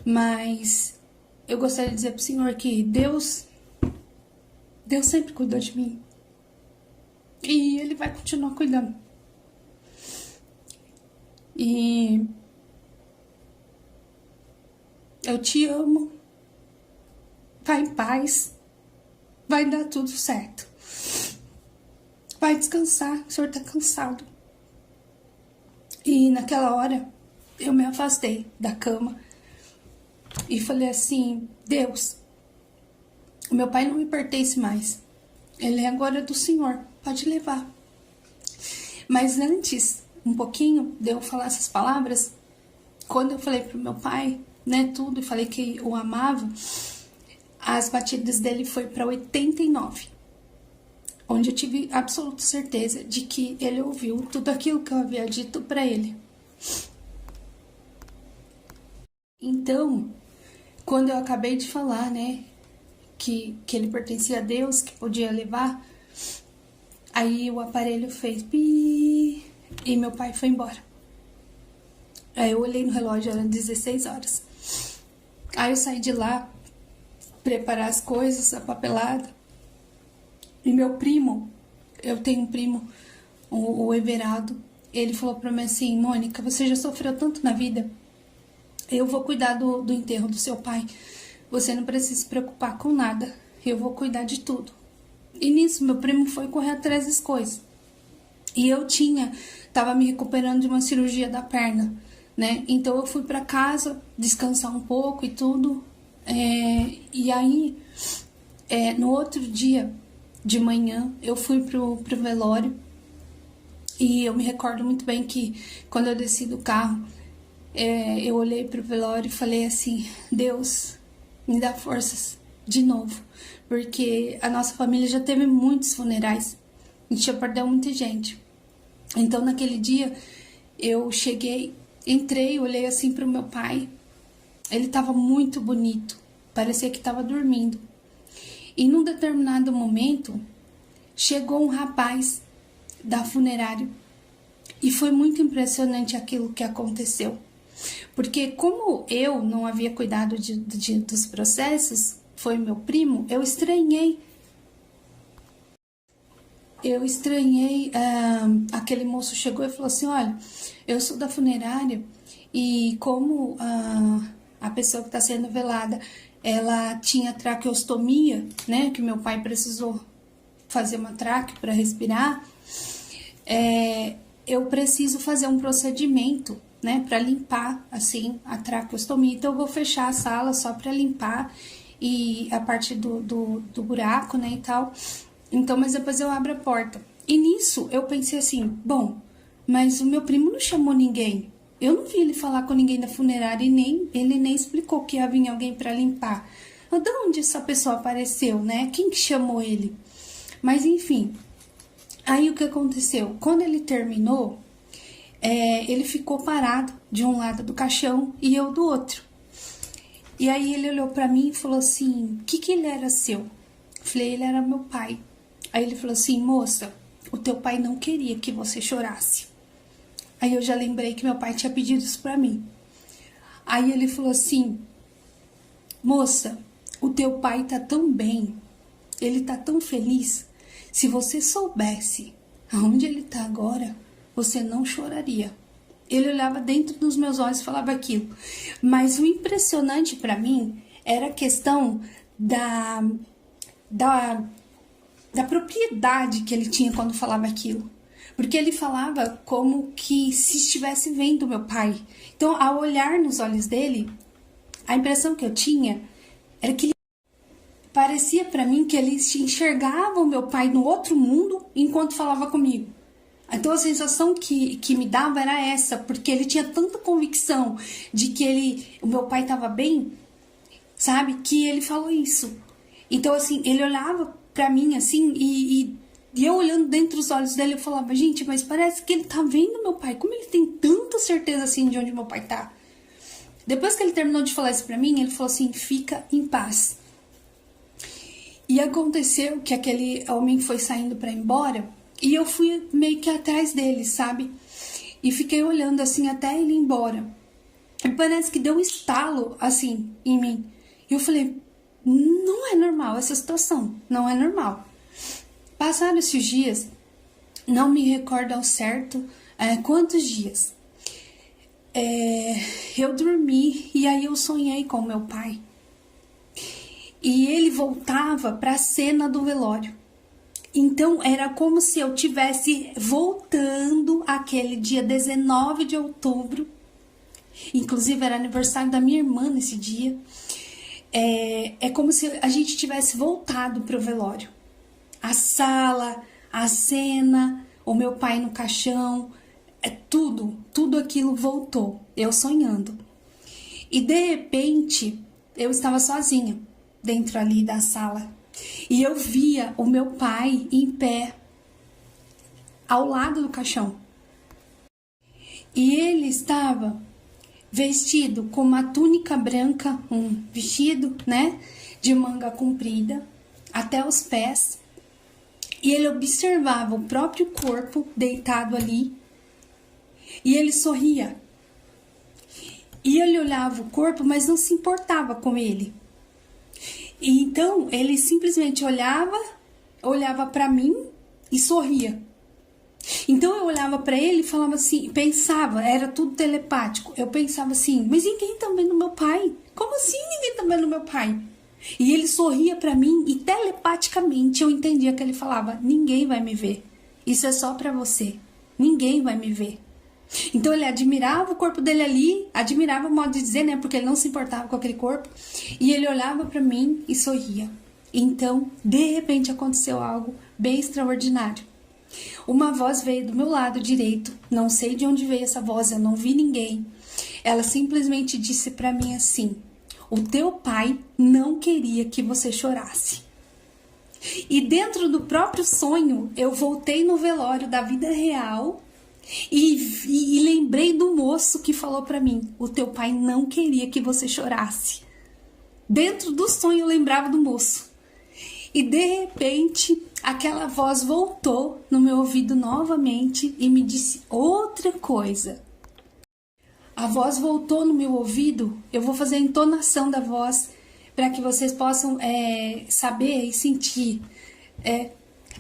Mas eu gostaria de dizer pro senhor que Deus sempre cuidou de mim. E ele vai continuar cuidando. E eu te amo. Vai em paz. Vai dar tudo certo. Vai descansar, o senhor tá cansado. E naquela hora, eu me afastei da cama e falei assim: Deus, o meu pai não me pertence mais. Ele é agora do senhor, pode levar. Mas antes, um pouquinho de eu falar essas palavras, quando eu falei pro meu pai, né, tudo, e falei que o amava, as batidas dele foi para 89. Onde eu tive absoluta certeza de que ele ouviu tudo aquilo que eu havia dito para ele. Então, quando eu acabei de falar, né, que ele pertencia a Deus, que podia levar, aí o aparelho fez pi e meu pai foi embora. Aí eu olhei no relógio, eram 16 horas. Aí eu saí de lá, preparar as coisas, a papelada. E meu primo, eu tenho um primo, o Everaldo, ele falou pra mim assim: Mônica, você já sofreu tanto na vida, eu vou cuidar do enterro do seu pai, você não precisa se preocupar com nada, eu vou cuidar de tudo. E nisso, meu primo foi correr atrás das coisas. E eu tava me recuperando de uma cirurgia da perna, né? Então eu fui pra casa descansar um pouco e tudo. E aí, no outro dia de manhã, eu fui pro velório. E eu me recordo muito bem que quando eu desci do carro, eu olhei pro velório e falei assim: Deus, me dá forças de novo, porque a nossa família já teve muitos funerais, a gente já perdeu muita gente. Então naquele dia eu cheguei, entrei, olhei assim pro meu pai, ele tava muito bonito, parecia que tava dormindo. E num determinado momento, chegou um rapaz da funerária e foi muito impressionante aquilo que aconteceu. Porque como eu não havia cuidado dos processos, foi meu primo, eu estranhei. Aquele moço chegou e falou assim, olha, eu sou da funerária e como a pessoa que está sendo velada, ela tinha traqueostomia, né, que meu pai precisou fazer uma traque para respirar, eu preciso fazer um procedimento, né, para limpar, assim, a traqueostomia. Então, eu vou fechar a sala só para limpar e a parte do buraco, né, e tal. Então, mas depois eu abro a porta. E nisso, eu pensei assim, bom, mas o meu primo não chamou ninguém. Eu não vi ele falar com ninguém da funerária e ele nem explicou que ia vir alguém para limpar. De onde essa pessoa apareceu, né? Quem que chamou ele? Mas, enfim, aí o que aconteceu? Quando ele terminou, ele ficou parado de um lado do caixão e eu do outro. E aí ele olhou pra mim e falou assim, o que ele era seu? Eu falei, ele era meu pai. Aí ele falou assim, moça, o teu pai não queria que você chorasse. Aí eu já lembrei que meu pai tinha pedido isso pra mim. Aí ele falou assim, moça, o teu pai tá tão bem, ele tá tão feliz. Se você soubesse aonde ele tá agora, você não choraria. Ele olhava dentro dos meus olhos e falava aquilo. Mas o impressionante pra mim era a questão da propriedade que ele tinha quando falava aquilo. Porque ele falava como que se estivesse vendo meu pai. Então, ao olhar nos olhos dele, a impressão que eu tinha era que ele parecia pra mim que ele enxergava o meu pai no outro mundo enquanto falava comigo. Então a sensação que me dava era essa, porque ele tinha tanta convicção de que o meu pai estava bem, sabe, que ele falou isso. Então assim, ele olhava pra mim assim e eu olhando dentro dos olhos dele, eu falava, gente, mas parece que ele tá vendo meu pai, como ele tem tanta certeza assim de onde meu pai tá. Depois que ele terminou de falar isso pra mim, ele falou assim, fica em paz. E aconteceu que aquele homem foi saindo pra ir embora, e eu fui meio que atrás dele, sabe? E fiquei olhando assim até ele ir embora. E parece que deu um estalo assim em mim. E eu falei, não é normal essa situação, não é normal. Passaram esses dias, não me recordo ao certo quantos dias. Eu dormi e aí eu sonhei com meu pai. E ele voltava para a cena do velório. Então, era como se eu tivesse voltando aquele dia 19 de outubro. Inclusive, era aniversário da minha irmã nesse dia. É como se a gente tivesse voltado para o velório. A sala, a cena, o meu pai no caixão, tudo aquilo voltou. Eu sonhando. E, de repente, eu estava sozinha dentro ali da sala. E eu via o meu pai em pé, ao lado do caixão. E ele estava vestido com uma túnica branca, um vestido, né, de manga comprida, até os pés. E ele observava o próprio corpo deitado ali. E ele sorria. E ele olhava o corpo, mas não se importava com ele. E então, ele simplesmente olhava para mim e sorria. Então, eu olhava para ele e falava assim, pensava, era tudo telepático. Eu pensava assim, mas ninguém tá vendo meu pai? Como assim ninguém tá vendo meu pai? E ele sorria para mim e telepaticamente eu entendia que ele falava, ninguém vai me ver. Isso é só para você. Ninguém vai me ver. Então ele admirava o corpo dele ali, admirava o modo de dizer, né, porque ele não se importava com aquele corpo, e ele olhava pra mim e sorria. Então, de repente aconteceu algo bem extraordinário. Uma voz veio do meu lado direito, não sei de onde veio essa voz, eu não vi ninguém. Ela simplesmente disse pra mim assim, o teu pai não queria que você chorasse. E dentro do próprio sonho, eu voltei no velório da vida real e lembrei do moço que falou pra mim: o teu pai não queria que você chorasse. Dentro do sonho eu lembrava do moço. E de repente, aquela voz voltou no meu ouvido novamente e me disse outra coisa. A voz voltou no meu ouvido, eu vou fazer a entonação da voz para que vocês possam saber e sentir.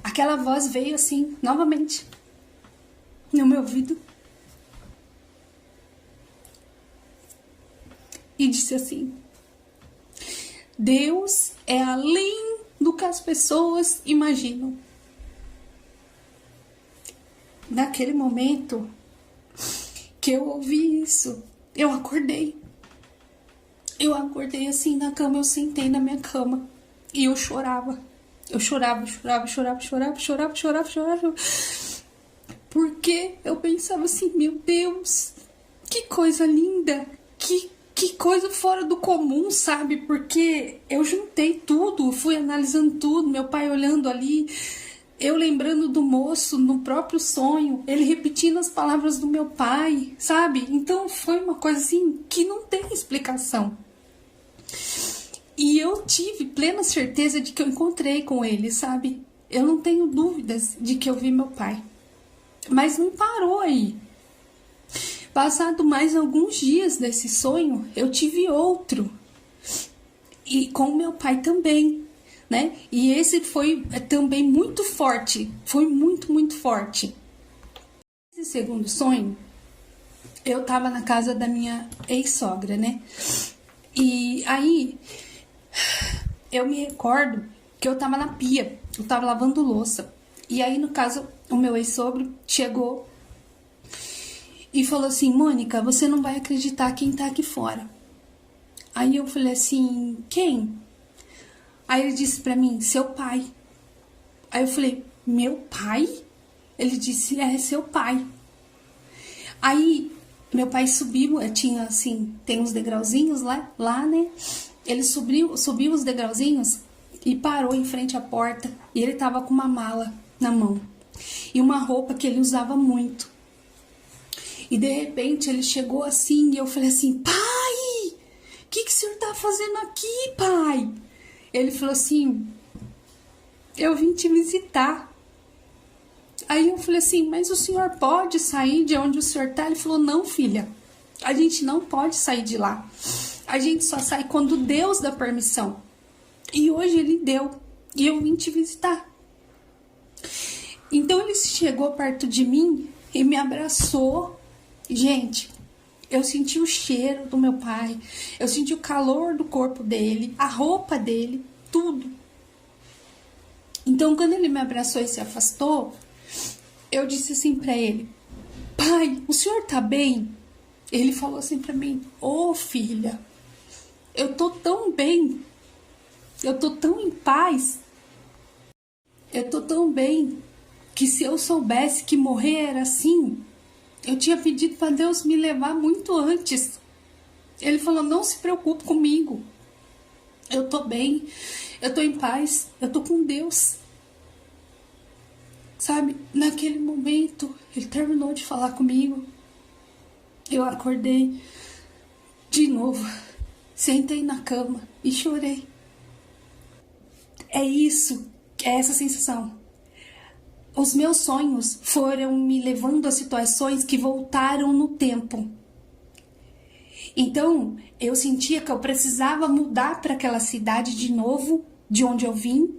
Aquela voz veio assim, novamente, no meu ouvido. E disse assim: Deus é além do que as pessoas imaginam. Naquele momento que eu ouvi isso, eu acordei. Eu acordei assim na cama, eu sentei na minha cama e eu chorava. Eu chorava. Porque eu pensava assim: meu Deus, que coisa linda, que coisa fora do comum, sabe? Porque eu juntei tudo, fui analisando tudo, meu pai olhando ali, eu lembrando do moço no próprio sonho, ele repetindo as palavras do meu pai, sabe? Então foi uma coisa assim que não tem explicação. E eu tive plena certeza de que eu encontrei com ele, sabe? Eu não tenho dúvidas de que eu vi meu pai. Mas não parou aí. Passado mais alguns dias desse sonho, eu tive outro. E com meu pai também, né? E esse foi também muito forte. Foi muito, muito forte. Esse segundo sonho, eu tava na casa da minha ex-sogra, né? E aí, eu me recordo que eu tava na pia. Eu tava lavando louça. E aí, no caso, o meu ex-sogro chegou e falou assim: Mônica, você não vai acreditar quem tá aqui fora. Aí eu falei assim: quem? Aí ele disse pra mim: seu pai. Aí eu falei: meu pai? Ele disse: é, seu pai. Aí meu pai subiu, tinha assim, tem uns degrauzinhos lá, né? Ele subiu os degrauzinhos e parou em frente à porta. E ele tava com uma mala na mão e uma roupa que ele usava muito. E de repente ele chegou assim e eu falei assim: pai, o que o senhor tá fazendo aqui, pai? Ele falou assim: eu vim te visitar. Aí eu falei assim: mas o senhor pode sair de onde o senhor tá? Ele falou: não, filha, a gente não pode sair de lá. A gente só sai quando Deus dá permissão. E hoje ele deu e eu vim te visitar. Então ele chegou perto de mim e me abraçou. Gente, eu senti o cheiro do meu pai, eu senti o calor do corpo dele, a roupa dele, tudo. Então, quando ele me abraçou e se afastou, eu disse assim pra ele: pai, o senhor tá bem? Ele falou assim pra mim: ô filha, eu tô tão bem, eu tô tão em paz, eu tô tão bem, que se eu soubesse que morrer era assim, eu tinha pedido para Deus me levar muito antes. Ele falou: não se preocupe comigo. Eu tô bem, eu tô em paz, eu tô com Deus. Sabe, naquele momento, ele terminou de falar comigo. Eu acordei de novo, sentei na cama e chorei. É isso, é essa sensação. Os meus sonhos foram me levando a situações que voltaram no tempo. Então, eu sentia que eu precisava mudar para aquela cidade de novo, de onde eu vim,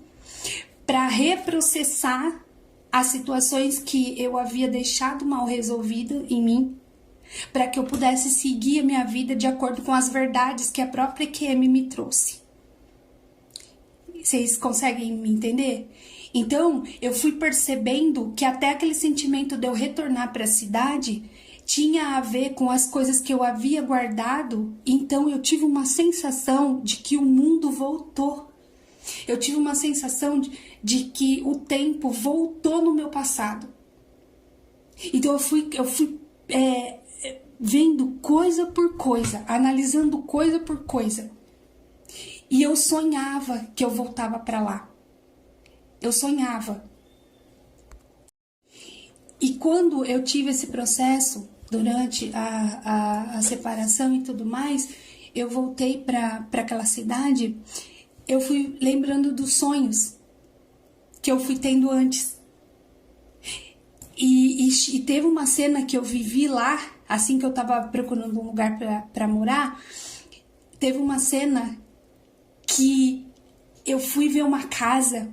para reprocessar as situações que eu havia deixado mal resolvidas em mim, para que eu pudesse seguir a minha vida de acordo com as verdades que a própria EQM me trouxe. Vocês conseguem me entender? Então, eu fui percebendo que até aquele sentimento de eu retornar para a cidade tinha a ver com as coisas que eu havia guardado. Então, eu tive uma sensação de que o mundo voltou. Eu tive uma sensação de que o tempo voltou no meu passado. Então, eu fui vendo coisa por coisa, analisando coisa por coisa. E eu sonhava que eu voltava para lá. Eu sonhava. E quando eu tive esse processo, durante a separação e tudo mais, eu voltei para aquela cidade, eu fui lembrando dos sonhos que eu fui tendo antes. E teve uma cena que eu vivi lá, assim que eu tava procurando um lugar para morar, teve uma cena que eu fui ver uma casa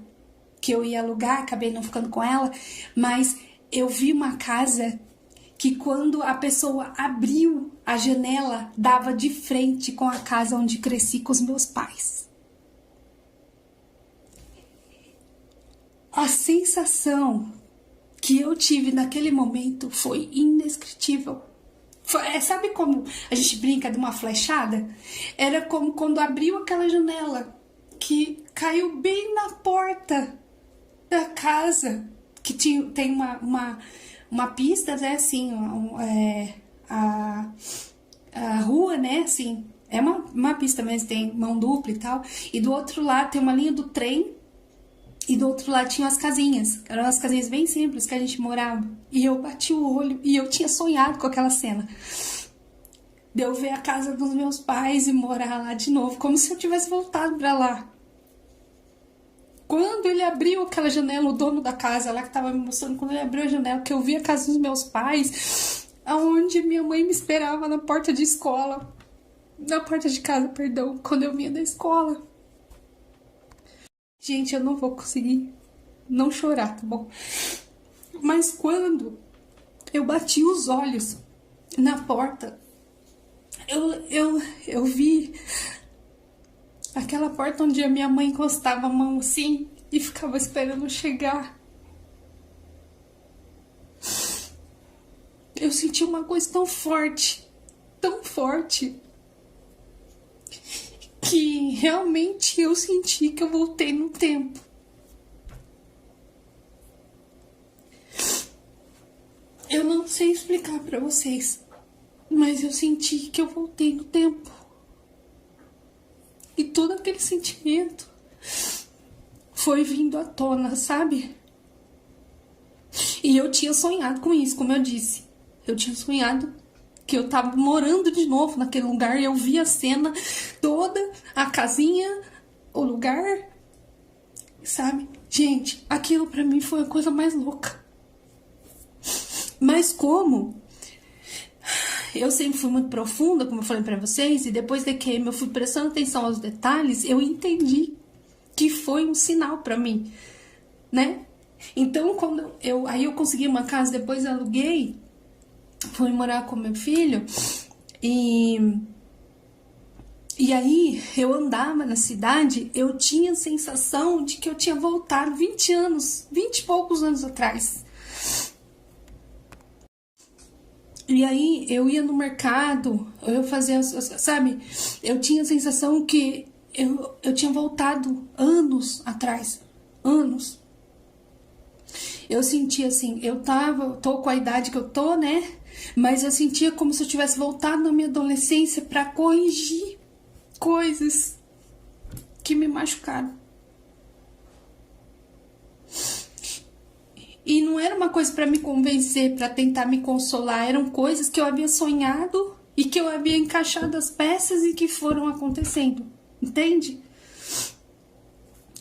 que eu ia alugar, acabei não ficando com ela, mas eu vi uma casa que quando a pessoa abriu a janela, dava de frente com a casa onde cresci com os meus pais. A sensação que eu tive naquele momento foi indescritível. Sabe como a gente brinca de uma flechada? Era como quando abriu aquela janela, que caiu bem na porta da casa, que tem uma pista, né, assim, a rua, né, assim, é uma pista, mas tem mão dupla e tal, e do outro lado tem uma linha do trem, e do outro lado tinha as casinhas, eram as casinhas bem simples que a gente morava, e eu bati o olho, e eu tinha sonhado com aquela cena, de eu ver a casa dos meus pais e morar lá de novo, como se eu tivesse voltado pra lá. Quando ele abriu aquela janela, o dono da casa lá que tava me mostrando, quando ele abriu a janela, que eu vi a casa dos meus pais, aonde minha mãe me esperava na porta de escola, na porta de casa, perdão, quando eu vinha da escola. Gente, eu não vou conseguir não chorar, tá bom? Mas quando eu bati os olhos na porta, eu vi aquela porta onde a minha mãe encostava a mão assim e ficava esperando chegar. Eu senti uma coisa tão forte, que realmente eu senti que eu voltei no tempo. Eu não sei explicar pra vocês, mas eu senti que eu voltei no tempo. E todo aquele sentimento foi vindo à tona, sabe? E eu tinha sonhado com isso, como eu disse. Eu tinha sonhado que eu tava morando de novo naquele lugar e eu vi a cena toda, a casinha, o lugar, sabe? Gente, aquilo pra mim foi a coisa mais louca. Mas como eu sempre fui muito profunda, como eu falei pra vocês, e depois de que eu fui prestando atenção aos detalhes, eu entendi que foi um sinal pra mim, né? Então, quando aí eu consegui uma casa, depois eu aluguei, fui morar com meu filho, e aí eu andava na cidade, eu tinha a sensação de que eu tinha voltado 20 e poucos anos atrás. E aí eu ia no mercado, eu fazia, sabe, eu tinha a sensação que eu tinha voltado anos atrás, anos. Eu sentia assim, tô com a idade que eu tô, né, mas eu sentia como se eu tivesse voltado na minha adolescência pra corrigir coisas que me machucaram. E não era uma coisa pra me convencer, pra tentar me consolar, eram coisas que eu havia sonhado e que eu havia encaixado as peças e que foram acontecendo, entende?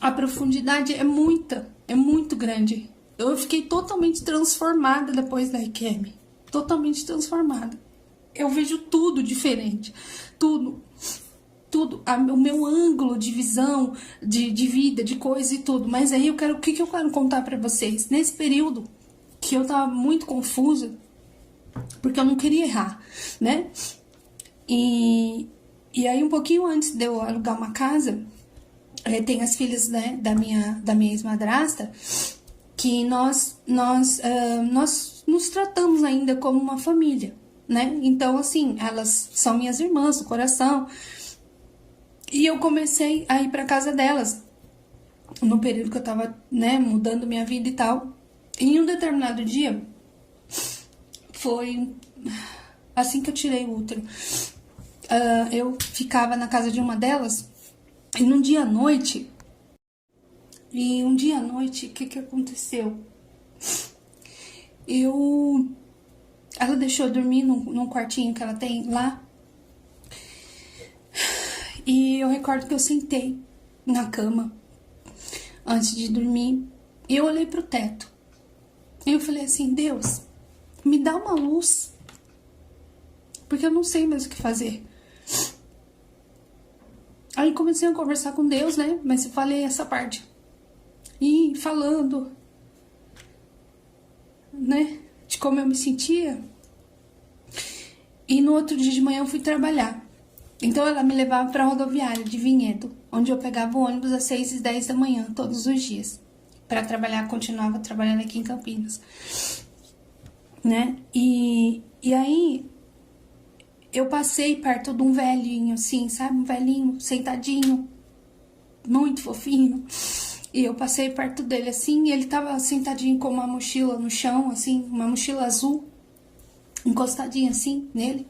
A profundidade é muito grande. Eu fiquei totalmente transformada depois da Requiem, totalmente transformada. Eu vejo tudo diferente, tudo, o meu ângulo de visão, de vida, de coisa e tudo. Mas aí o que eu quero contar pra vocês? Nesse período que eu tava muito confusa, porque eu não queria errar, né? E aí um pouquinho antes de eu alugar uma casa, tem as filhas, né, da minha ex-madrasta, que nós nos tratamos ainda como uma família, né? Então, assim, elas são minhas irmãs do coração. E eu comecei a ir pra casa delas, no período que eu tava, né, mudando minha vida e tal. E em um determinado dia, foi assim que eu tirei o útero, eu ficava na casa de uma delas, E um dia à noite, o que aconteceu? Ela deixou eu dormir num quartinho que ela tem lá. E eu recordo que eu sentei na cama antes de dormir e eu olhei pro teto. E eu falei assim, Deus, me dá uma luz, porque eu não sei mais o que fazer. Aí comecei a conversar com Deus, né? Mas eu falei essa parte. E falando, né? De como eu me sentia. E no outro dia de manhã eu fui trabalhar. Então ela me levava para a rodoviária de Vinhedo, onde eu pegava o ônibus às 6h10 da manhã, todos os dias. Para trabalhar, continuava trabalhando aqui em Campinas. Né? E aí eu passei perto de um velhinho, assim, sabe? Um velhinho sentadinho, muito fofinho. E eu passei perto dele, assim, e ele tava sentadinho com uma mochila no chão, assim, uma mochila azul, encostadinha, assim, nele.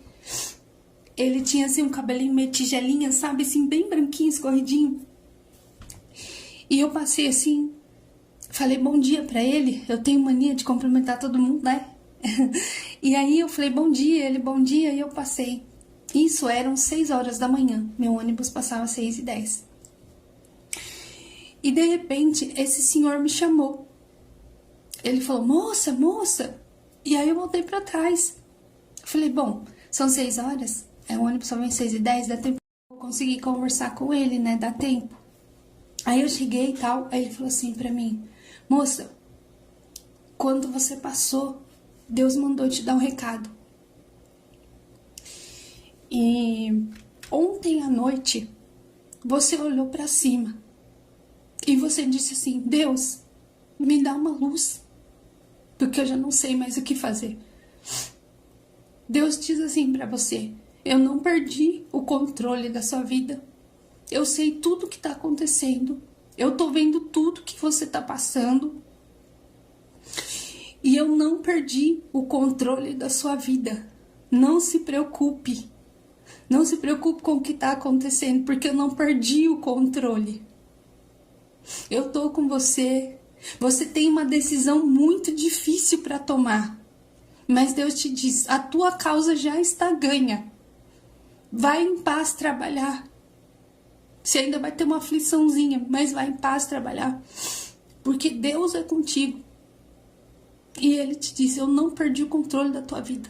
Ele tinha, assim, um cabelinho meio tigelinha, sabe? Assim, bem branquinho, escorridinho. E eu passei, assim, falei bom dia pra ele. Eu tenho mania de cumprimentar todo mundo, né? E aí eu falei bom dia, ele bom dia, e eu passei. Isso eram 6 horas da manhã, meu ônibus passava às 6h10. E de repente esse senhor me chamou. Ele falou, moça, moça. E aí eu voltei pra trás. Eu falei, bom, são 6 horas, o ônibus só vem 6h10, dá tempo de eu conseguir conversar com ele, né, dá tempo. Aí eu cheguei e tal, aí ele falou assim pra mim, moça, quando você passou, Deus mandou te dar um recado. E ontem à noite, você olhou pra cima e você disse assim, Deus, me dá uma luz, porque eu já não sei mais o que fazer. Deus diz assim pra você, eu não perdi o controle da sua vida. Eu sei tudo o que tá acontecendo. Eu tô vendo tudo que você tá passando. E eu não perdi o controle da sua vida. Não se preocupe. Não se preocupe com o que tá acontecendo, porque eu não perdi o controle. Eu tô com você. Você tem uma decisão muito difícil para tomar. Mas Deus te diz, a tua causa já está ganha. Vai em paz trabalhar. Você ainda vai ter uma afliçãozinha, mas vai em paz trabalhar. Porque Deus é contigo. E Ele te diz, eu não perdi o controle da tua vida.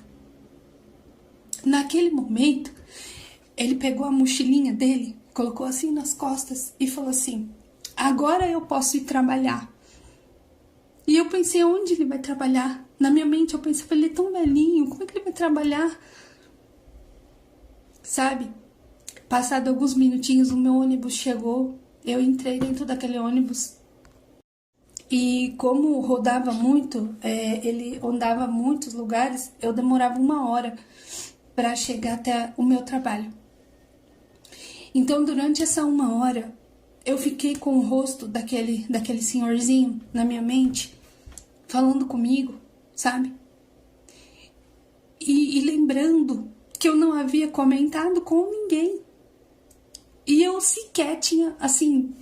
Naquele momento, ele pegou a mochilinha dele, colocou assim nas costas e falou assim, agora eu posso ir trabalhar. E eu pensei, onde ele vai trabalhar? Na minha mente eu pensei, ele é tão velhinho, como é que ele vai trabalhar? Sabe? Passado alguns minutinhos, o meu ônibus chegou, eu entrei dentro daquele ônibus. E como rodava muito, ele andava muitos lugares, eu demorava 1 hora para chegar até o meu trabalho. Então, durante essa 1 hora, eu fiquei com o rosto daquele senhorzinho na minha mente, falando comigo, sabe? E lembrando que eu não havia comentado com ninguém. E eu sequer tinha, assim,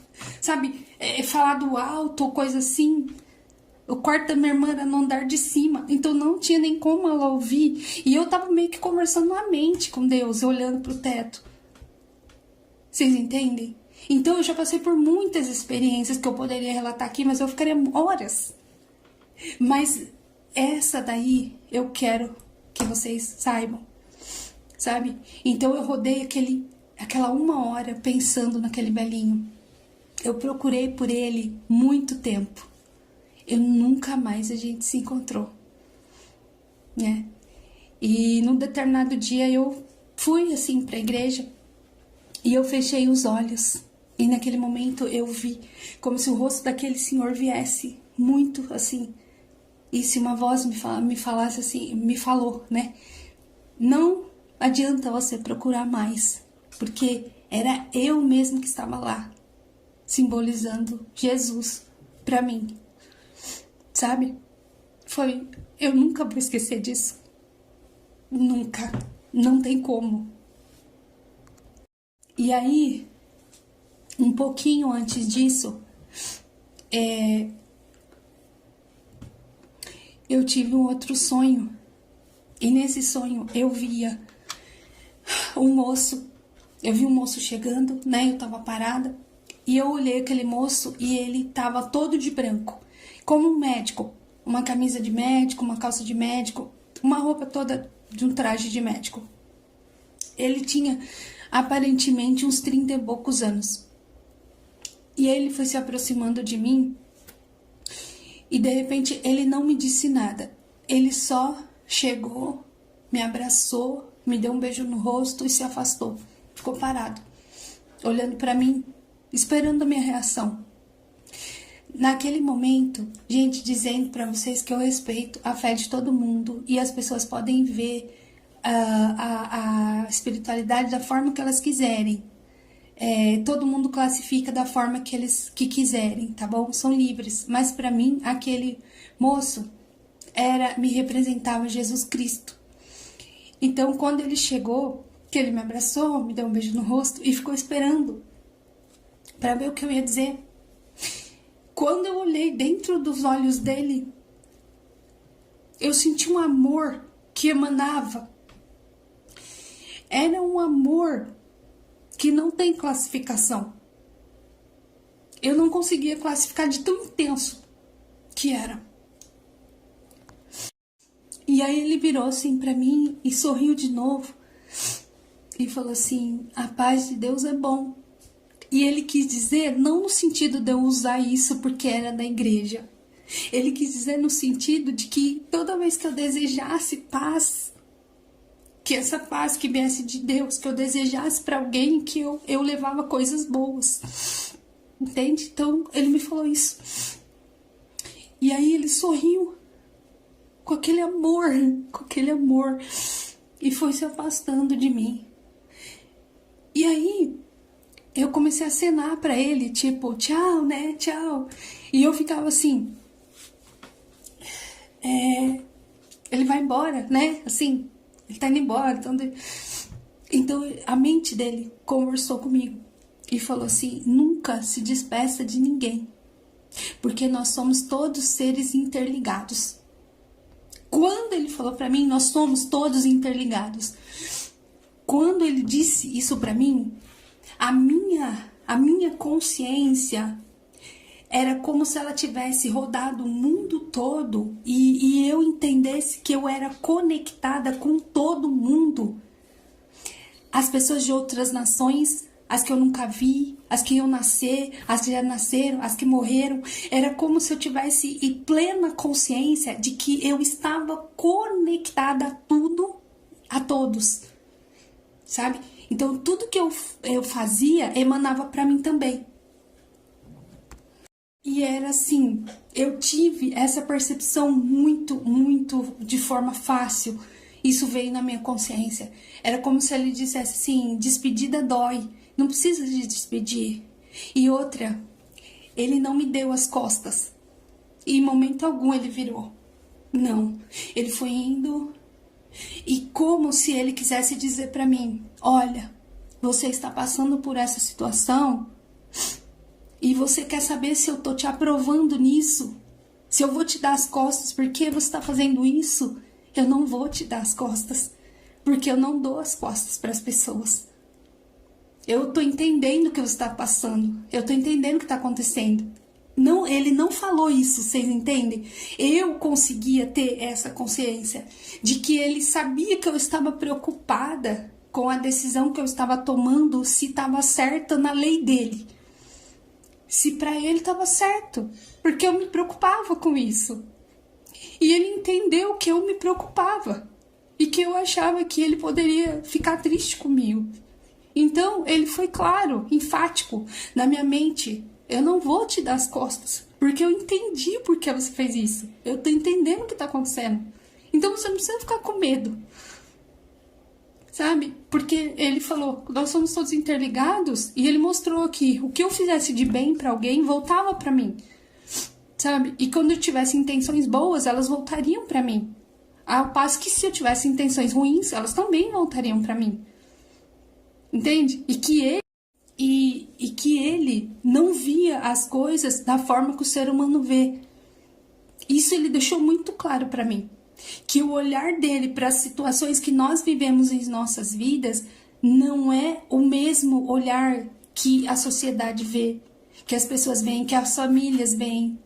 sabe, falado alto ou coisa assim. O quarto da minha irmã era no andar de cima, então não tinha nem como ela ouvir. E eu tava meio que conversando na mente com Deus, olhando pro teto. Vocês entendem? Então eu já passei por muitas experiências que eu poderia relatar aqui, mas eu ficaria horas. Mas essa daí eu quero que vocês saibam, sabe? Então eu rodei aquela 1 hora pensando naquele velhinho. Eu procurei por ele muito tempo. Eu nunca mais a gente se encontrou, né? E num determinado dia eu fui assim pra igreja e eu fechei os olhos. E naquele momento eu vi como se o rosto daquele senhor viesse muito assim. E se uma voz me falasse assim, me falou, né? Não adianta você procurar mais, porque era eu mesmo que estava lá, simbolizando Jesus pra mim. Sabe? Eu nunca vou esquecer disso. Nunca. Não tem como. E aí, um pouquinho antes disso, eu tive um outro sonho. E nesse sonho eu via um moço. Eu vi um moço chegando, né? Eu tava parada. E eu olhei aquele moço e ele tava todo de branco. Como um médico. Uma camisa de médico, uma calça de médico. Uma roupa toda de um traje de médico. Ele tinha aparentemente uns 30 e poucos anos. E ele foi se aproximando de mim. E de repente ele não me disse nada. Ele só chegou, me abraçou, me deu um beijo no rosto e se afastou. Ficou parado, olhando pra mim, esperando a minha reação. Naquele momento, gente, dizendo pra vocês que eu respeito a fé de todo mundo e as pessoas podem ver a espiritualidade da forma que elas quiserem. Todo mundo classifica da forma que quiserem, tá bom? São livres. Mas pra mim, aquele moço me representava Jesus Cristo. Então, quando ele chegou, que ele me abraçou, me deu um beijo no rosto e ficou esperando para ver o que eu ia dizer. Quando eu olhei dentro dos olhos dele, eu senti um amor que emanava. Era um amor que não tem classificação. Eu não conseguia classificar de tão intenso que era. E aí ele virou assim pra mim e sorriu de novo. E falou assim, a paz de Deus é bom. E ele quis dizer, não no sentido de eu usar isso porque era da igreja. Ele quis dizer no sentido de que toda vez que eu desejasse paz, que essa paz que viesse de Deus, que eu desejasse pra alguém, que eu levava coisas boas. Entende? Então ele me falou isso. E aí ele sorriu com aquele amor, e foi se afastando de mim. E aí, eu comecei a acenar pra ele, tipo, tchau, né, tchau. E eu ficava assim, ele vai embora, né, assim, ele tá indo embora. Então a mente dele conversou comigo e falou assim, nunca se despeça de ninguém, porque nós somos todos seres interligados. Quando ele falou pra mim, nós somos todos interligados. Quando ele disse isso pra mim, a minha consciência era como se ela tivesse rodado o mundo todo e eu entendesse que eu era conectada com todo mundo. As pessoas de outras nações, as que eu nunca vi, as que iam nascer, as que já nasceram, as que morreram. Era como se eu tivesse em plena consciência de que eu estava conectada a tudo, a todos. Sabe? Então, tudo que eu fazia emanava pra mim também. E era assim, eu tive essa percepção muito de forma fácil. Isso veio na minha consciência. Era como se ele dissesse assim, despedida dói, não precisa de despedir. E outra, ele não me deu as costas. E em momento algum ele virou. Não, ele foi indo. E como se ele quisesse dizer pra mim, olha, você está passando por essa situação e você quer saber se eu tô te aprovando nisso? Se eu vou te dar as costas porque você está fazendo isso? Eu não vou te dar as costas, porque eu não dou as costas para as pessoas. Eu tô entendendo o que você está passando, eu tô entendendo o que está acontecendo. Não, ele não falou isso, vocês entendem? Eu conseguia ter essa consciência de que ele sabia que eu estava preocupada com a decisão que eu estava tomando, se estava certa na lei dele. Se para ele estava certo, porque eu me preocupava com isso. E ele entendeu que eu me preocupava e que eu achava que ele poderia ficar triste comigo. Então, ele foi claro, enfático na minha mente. Eu não vou te dar as costas, porque eu entendi por que você fez isso. Eu tô entendendo o que tá acontecendo. Então você não precisa ficar com medo. Sabe? Porque ele falou, nós somos todos interligados, e ele mostrou que o que eu fizesse de bem pra alguém voltava pra mim. Sabe? E quando eu tivesse intenções boas, elas voltariam pra mim. Ao passo que se eu tivesse intenções ruins, elas também voltariam pra mim. Entende? E que e que ele não via as coisas da forma que o ser humano vê. Isso ele deixou muito claro para mim, que o olhar dele para as situações que nós vivemos em nossas vidas não é o mesmo olhar que a sociedade vê, que as pessoas veem, que as famílias veem,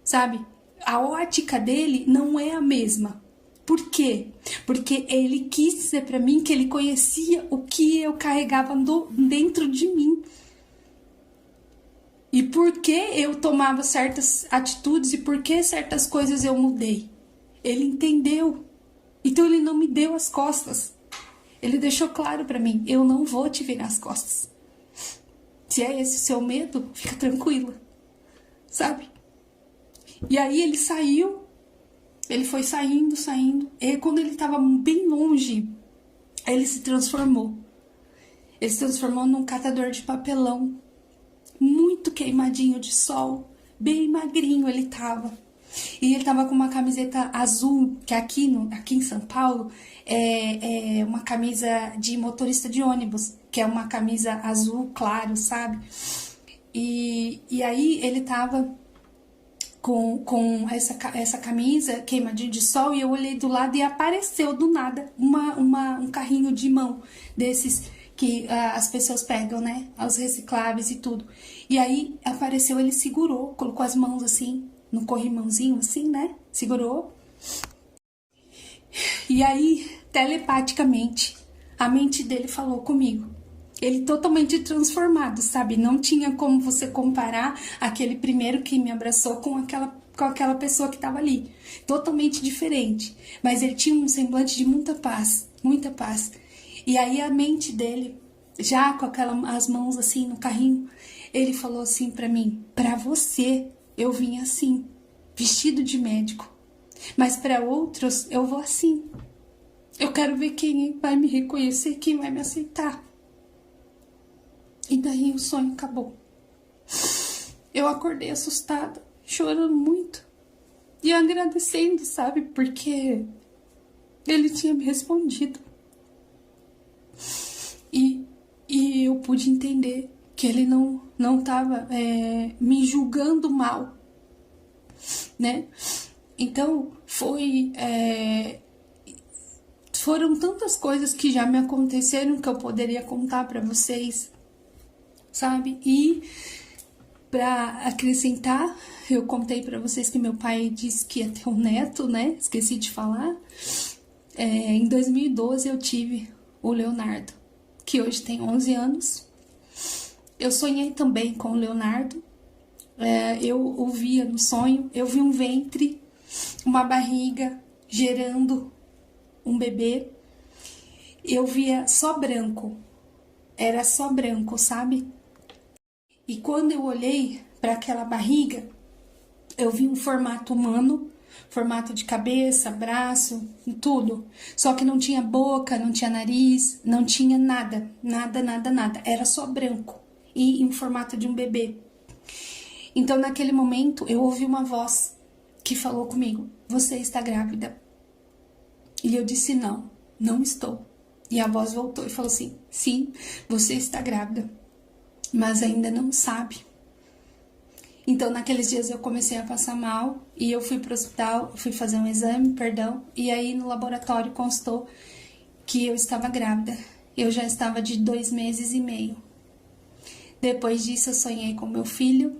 sabe? A ótica dele não é a mesma. Por quê? Porque ele quis dizer para mim que ele conhecia o que eu carregava dentro de mim. E por que eu tomava certas atitudes e por que certas coisas eu mudei. Ele entendeu. Então ele não me deu as costas. Ele deixou claro para mim, eu não vou te virar as costas. Se é esse o seu medo, fica tranquila. Sabe? E aí ele saiu. Ele foi saindo. E quando ele estava bem longe, ele se transformou. Ele se transformou num catador de papelão. Muito queimadinho de sol. Bem magrinho ele tava. E ele tava com uma camiseta azul, que aqui em São Paulo é uma camisa de motorista de ônibus. Que é uma camisa azul claro, sabe? E aí ele tava com essa camisa queimadinho de sol, e eu olhei do lado e apareceu do nada um carrinho de mão desses que as pessoas pegam, né, os recicláveis e tudo. E aí apareceu, ele segurou, colocou as mãos assim no corrimãozinho assim, né, segurou. E aí telepaticamente a mente dele falou comigo. Ele totalmente transformado, sabe? Não tinha como você comparar aquele primeiro que me abraçou com aquela pessoa que estava ali. Totalmente diferente. Mas ele tinha um semblante de muita paz, muita paz. E aí a mente dele, já com as mãos assim no carrinho, ele falou assim pra mim: pra você eu vim assim, vestido de médico. Mas pra outros eu vou assim. Eu quero ver quem vai me reconhecer, quem vai me aceitar. E daí o sonho acabou. Eu acordei assustada, chorando muito. E agradecendo, sabe? Porque ele tinha me respondido. E eu pude entender que ele não estava me julgando mal, né? Então, foram tantas coisas que já me aconteceram que eu poderia contar para vocês, sabe? E para acrescentar, eu contei para vocês que meu pai disse que ia ter um neto, né? Esqueci de falar. Em 2012 eu tive o Leonardo, que hoje tem 11 anos. Eu sonhei também com o Leonardo. Eu o via no sonho, eu vi um ventre, uma barriga gerando um bebê. Eu via só branco, era só branco, sabe? E quando eu olhei para aquela barriga, eu vi um formato humano, formato de cabeça, braço, tudo. Só que não tinha boca, não tinha nariz, não tinha nada, nada. Era só branco e em formato de um bebê. Então, naquele momento, eu ouvi uma voz que falou comigo: você está grávida? E eu disse: não, não estou. E a voz voltou e falou assim: sim, você está grávida, mas ainda não sabe. Então, naqueles dias eu comecei a passar mal e eu fui pro hospital, fui fazer um exame, e aí no laboratório constou que eu estava grávida. Eu já estava de 2 meses e meio. Depois disso, eu sonhei com meu filho.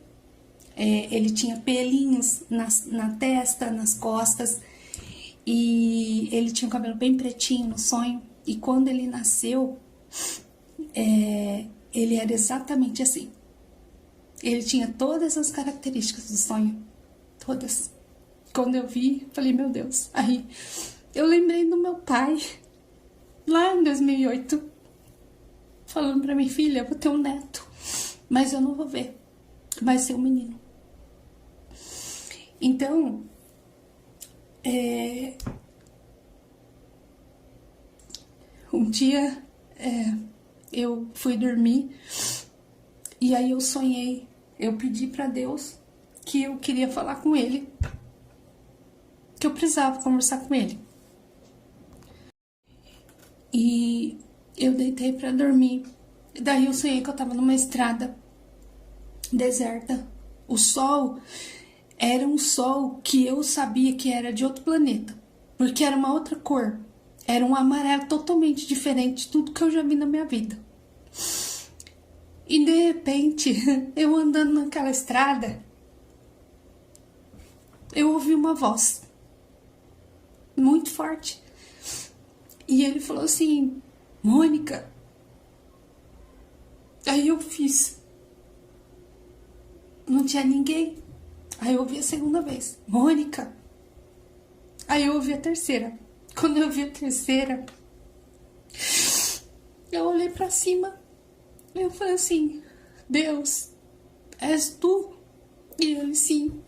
Ele tinha pelinhos na testa, nas costas, e ele tinha o cabelo bem pretinho no sonho. E quando ele nasceu, ele era exatamente assim. Ele tinha todas as características do sonho, todas. Quando eu vi, falei: meu Deus. Aí eu lembrei do meu pai, lá em 2008, falando pra mim: filha, eu vou ter um neto, mas eu não vou ver, vai ser um menino. Então, um dia eu fui dormir e aí eu sonhei, eu pedi pra Deus que eu queria falar com ele, que eu precisava conversar com ele. E eu deitei pra dormir Daí eu sonhei que eu tava numa estrada deserta. O sol era um sol que eu sabia que era de outro planeta, porque era uma outra cor. Era um amarelo totalmente diferente de tudo que eu já vi na minha vida. E de repente, eu andando naquela estrada, eu ouvi uma voz muito forte. E ele falou assim: Mônica. Aí eu fiz. Não tinha ninguém. Aí eu ouvi a segunda vez: Mônica. Aí eu ouvi a terceira. Quando eu ouvi a terceira, eu olhei pra cima. Eu falei assim: Deus, és tu? E ele: sim,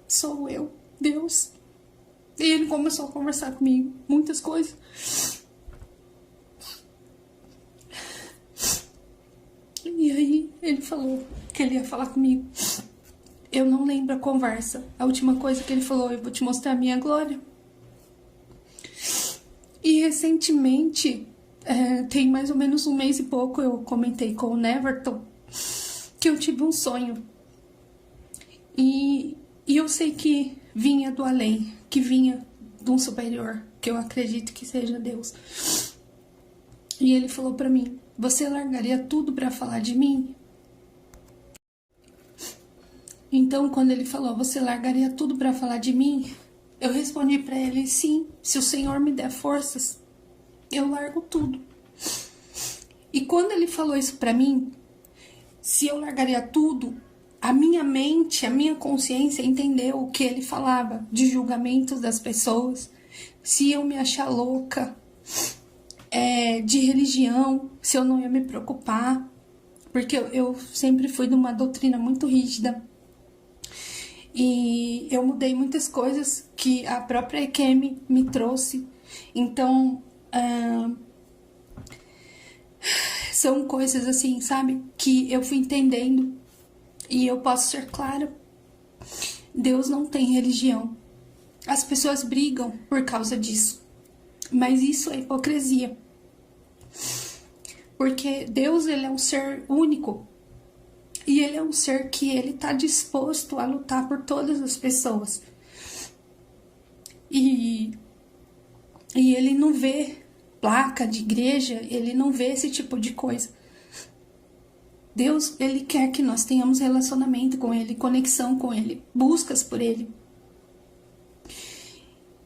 sou eu, Deus. E ele começou a conversar comigo, muitas coisas. E aí ele falou que ele ia falar comigo. Eu não lembro a conversa. A última coisa que ele falou: eu vou te mostrar a minha glória. E recentemente, tem mais ou menos um mês e pouco, eu comentei com o Neverton que eu tive um sonho. E eu sei que vinha do além, que vinha de um superior, que eu acredito que seja Deus. E ele falou pra mim: você largaria tudo pra falar de mim? Então, quando ele falou: você largaria tudo pra falar de mim? Eu respondi pra ele: sim, se o Senhor me der forças, eu largo tudo. E quando ele falou isso pra mim, se eu largaria tudo, a minha mente, a minha consciência entendeu o que ele falava de julgamentos das pessoas, se eu me achar louca, de religião, se eu não ia me preocupar, porque eu sempre fui de uma doutrina muito rígida. E eu mudei muitas coisas que a própria EQM me trouxe. Então, são coisas assim, sabe? Que eu fui entendendo. E eu posso ser clara: Deus não tem religião. As pessoas brigam por causa disso. Mas isso é hipocrisia. Porque Deus, ele é um ser único. E ele é um ser que ele tá disposto a lutar por todas as pessoas. E ele não vê placa de igreja, ele não vê esse tipo de coisa. Deus, ele quer que nós tenhamos relacionamento com ele, conexão com ele, buscas por ele.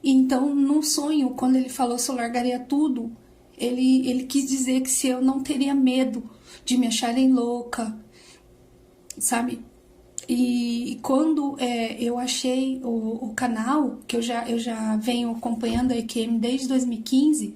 Então, num sonho, quando ele falou se eu largaria tudo, ele quis dizer que se eu não teria medo de me acharem louca, sabe? E quando eu achei o canal, que eu já venho acompanhando a EQM desde 2015,